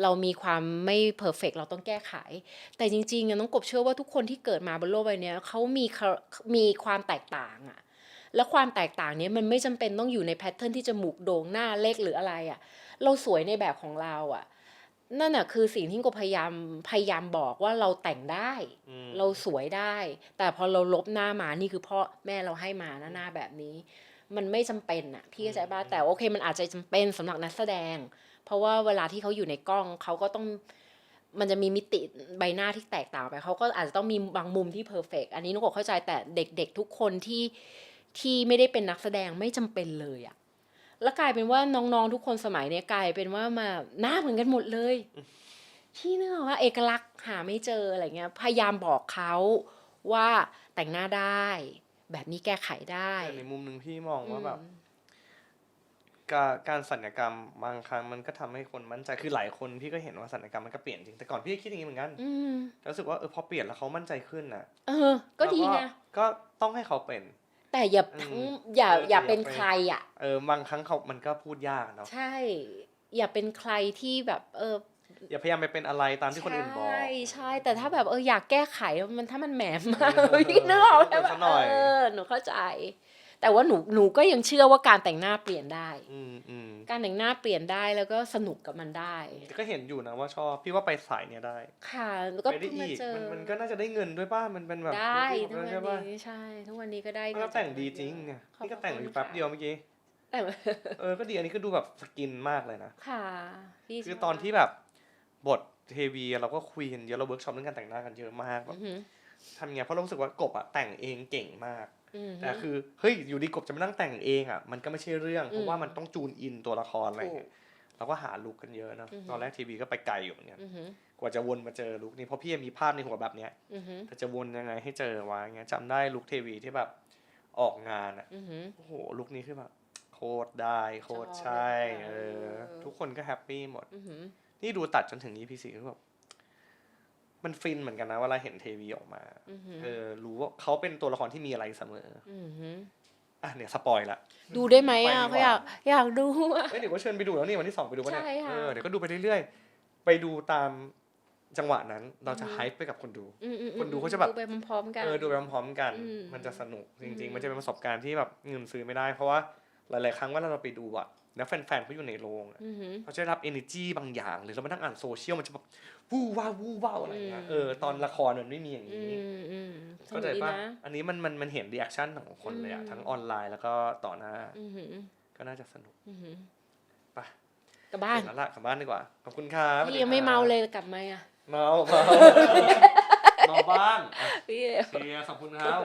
เรามีความไม่เพอร์เฟกต์เราต้องแก้ไขแต่จริงๆน้องกบเชื่อว่าทุกคนที่เกิดมาบนโลกใบนี้เขามีความแตกต่างอ่ะแล้วความแตกต่างนี้มันไม่จำเป็นต้องอยู่ในแพทเทิร์นที่จมูกโด่งหน้าเล็กหรืออะไรอ่ะเราสวยในแบบของเราอ่ะนั่นน่ะคือสิ่งที่กบพยายามบอกว่าเราแต่งได้เราสวยได้แต่พอเราลบหน้ามานี่คือพ่อแม่เราให้มาหน้าแบบนี้ มันไม่จำเป็นอะพี่เข้าใจป่ะแต่โอเคมันอาจจะจำเป็นสำหรับนักแสดง เพราะว่าเวลาที่เขาอยู่ในกล้องเขาก็ต้องมันจะมีมิติใบหน้าที่แตกต่างไปเขาก็อาจจะต้องมีบางมุมที่เพอร์เฟกต์อันนี้นุกก็เข้าใจแต่เด็กๆทุกคนที่ไม่ได้เป็นนักแสดงไม่จำเป็นเลยอะแล้วกลายเป็นว่าน้องๆทุกคนสมัยเนี้ยกลายเป็นว่ามาหน้าเหมือนกันหมดเลยที่นึกออกว่าเอกลักษณ์หาไม่เจออะไรเงี้ยพยายามบอกเขาว่าแต่งหน้าได้แบบนี้แก้ไขได้ แต่ในมุมหนึ่งพี่มองว่าแบบการศัลยกรรมบางครั้งมันก็ทำให้คนมั่นใจคือหลายคนพี่ก็เห็นว่าศัลยกรรมมันก็เปลี่ยนจริงแต่ก่อนพี่ก็คิดอย่างนี้เหมือนกันแต่รู้สึกว่าพอเปลี่ยนแล้วเขามั่นใจขึ้นน่ะก็ดีไง ก็ต้องให้เขาเป็นแต่อย่าทั้งอย่าเป็นใครอ่ะบางครั้งเขามันก็พูดยากเนาะใช่อย่าเป็นใครที่แบบอย่าพยายามไปเป็นอะไรตามที่คนอื่นบอกใช่แต่ถ้าแบบอยากแก้ไขมันถ้ามันแหมมากพี่นึกออกไหมแบบหนูเข้าใจแต่ว่าหนูก็ยังเชื่อว่าการแต่งหน้าเปลี่ยนได้การแต่งหน้าเปลี่ยนได้แล้วก็สนุกกับมันได้ก็เห็นอยู่นะว่าชอบพี่ว่าไปสายเนี้ยได้ค่ะแล้วก็ไปได้อีกมันก็น่าจะได้เงินด้วยป่ะมันเป็นแบบได้ทุกวันนี้ใช่ทุกวันนี้ก็ได้ก็แต่งดีจริงเนี่ยนี่ก็แต่งอยู่แป๊บเดียวเมื่อกี้ก็ดีอันนี้ก็ดูแบบสกินมากเลยนะค่ะคือตอนที่แบบบทเทวีเราก็คุยกันเยอะเราเวิร์กช็อปเรื่องการแต่งหน้ากันเยอะมากแบบทำไงเพราะเรารู้สึกว่ากบอะแต่งเองเก่งมากแต่คือเฮ้ยอยู่ดีกบจะมานั่งแต่งเองอะมันก็ไม่ใช่เรื่องเพราะว่ามันต้องจูนอินตัวละครอะไรเงี้ยเราก็หาลุคกันเยอะนะตอนแรกทีวีก็ไปไกลอยู่เหมือนกันกว่าจะวนมาเจอลุคนี้เพราะพี่มีภาพในหัวแบบเนี้ยแต่จะวนยังไงให้เจอวะเงี้ยจำได้ลุคทีวีที่แบบออกงานอะโอ้โหลุคนี้คือแบบโคตรได้โคตรใช่ทุกคนก็แฮปปี้หมดนี่ดูตัดจนถึง EP 4คือแบบมันฟินเหมือนกันนะเวลาเห็นเทวีออกมารู้ว่าเขาเป็นตัวละครที่มีอะไรเสมอเนี่ยสปอยละดูได้ไหมเขาอยากดูเดี๋ยวก็เชิญไปดูแล้วนี่วันที่2ไปดูกันเนี่ยเดี๋ยวก็ดูไปเรื่อยๆไปดูตามจังหวะนั้นเราจะไฮป์ไปกับคนดูคนดูเขาจะแบบดูไปพร้อมๆกันดูไปพร้อมๆกันมันจะสนุกจริงๆมันจะเป็นประสบการณ์ที่แบบเงินซื้อไม่ได้เพราะว่าหลายๆครั้งว่าเราไปดูอะแล้วแฟนๆเขาอยู่ในโรงเขาจะได้รับ energy บางอย่างหรือเรามานั่งอ่านโซเชียลมันจะแบบวู้ว้าวอะไรเงี้ยตอนละครมันไม่มีอย่างนี้ก็เลยป่ะอันนี้มันเห็นรีแอคชั่นของคนเลยอะทั้งออนไลน์แล้วก็ต่อหน้าก็น่าจะสนุกไปกลับบ้านแล้วล่ะกลับบ้านดีกว่าขอบคุณครับพี่ยังไม่เมาเลยกลับไหมอะเมาบ้างพี่ขอบคุณครับ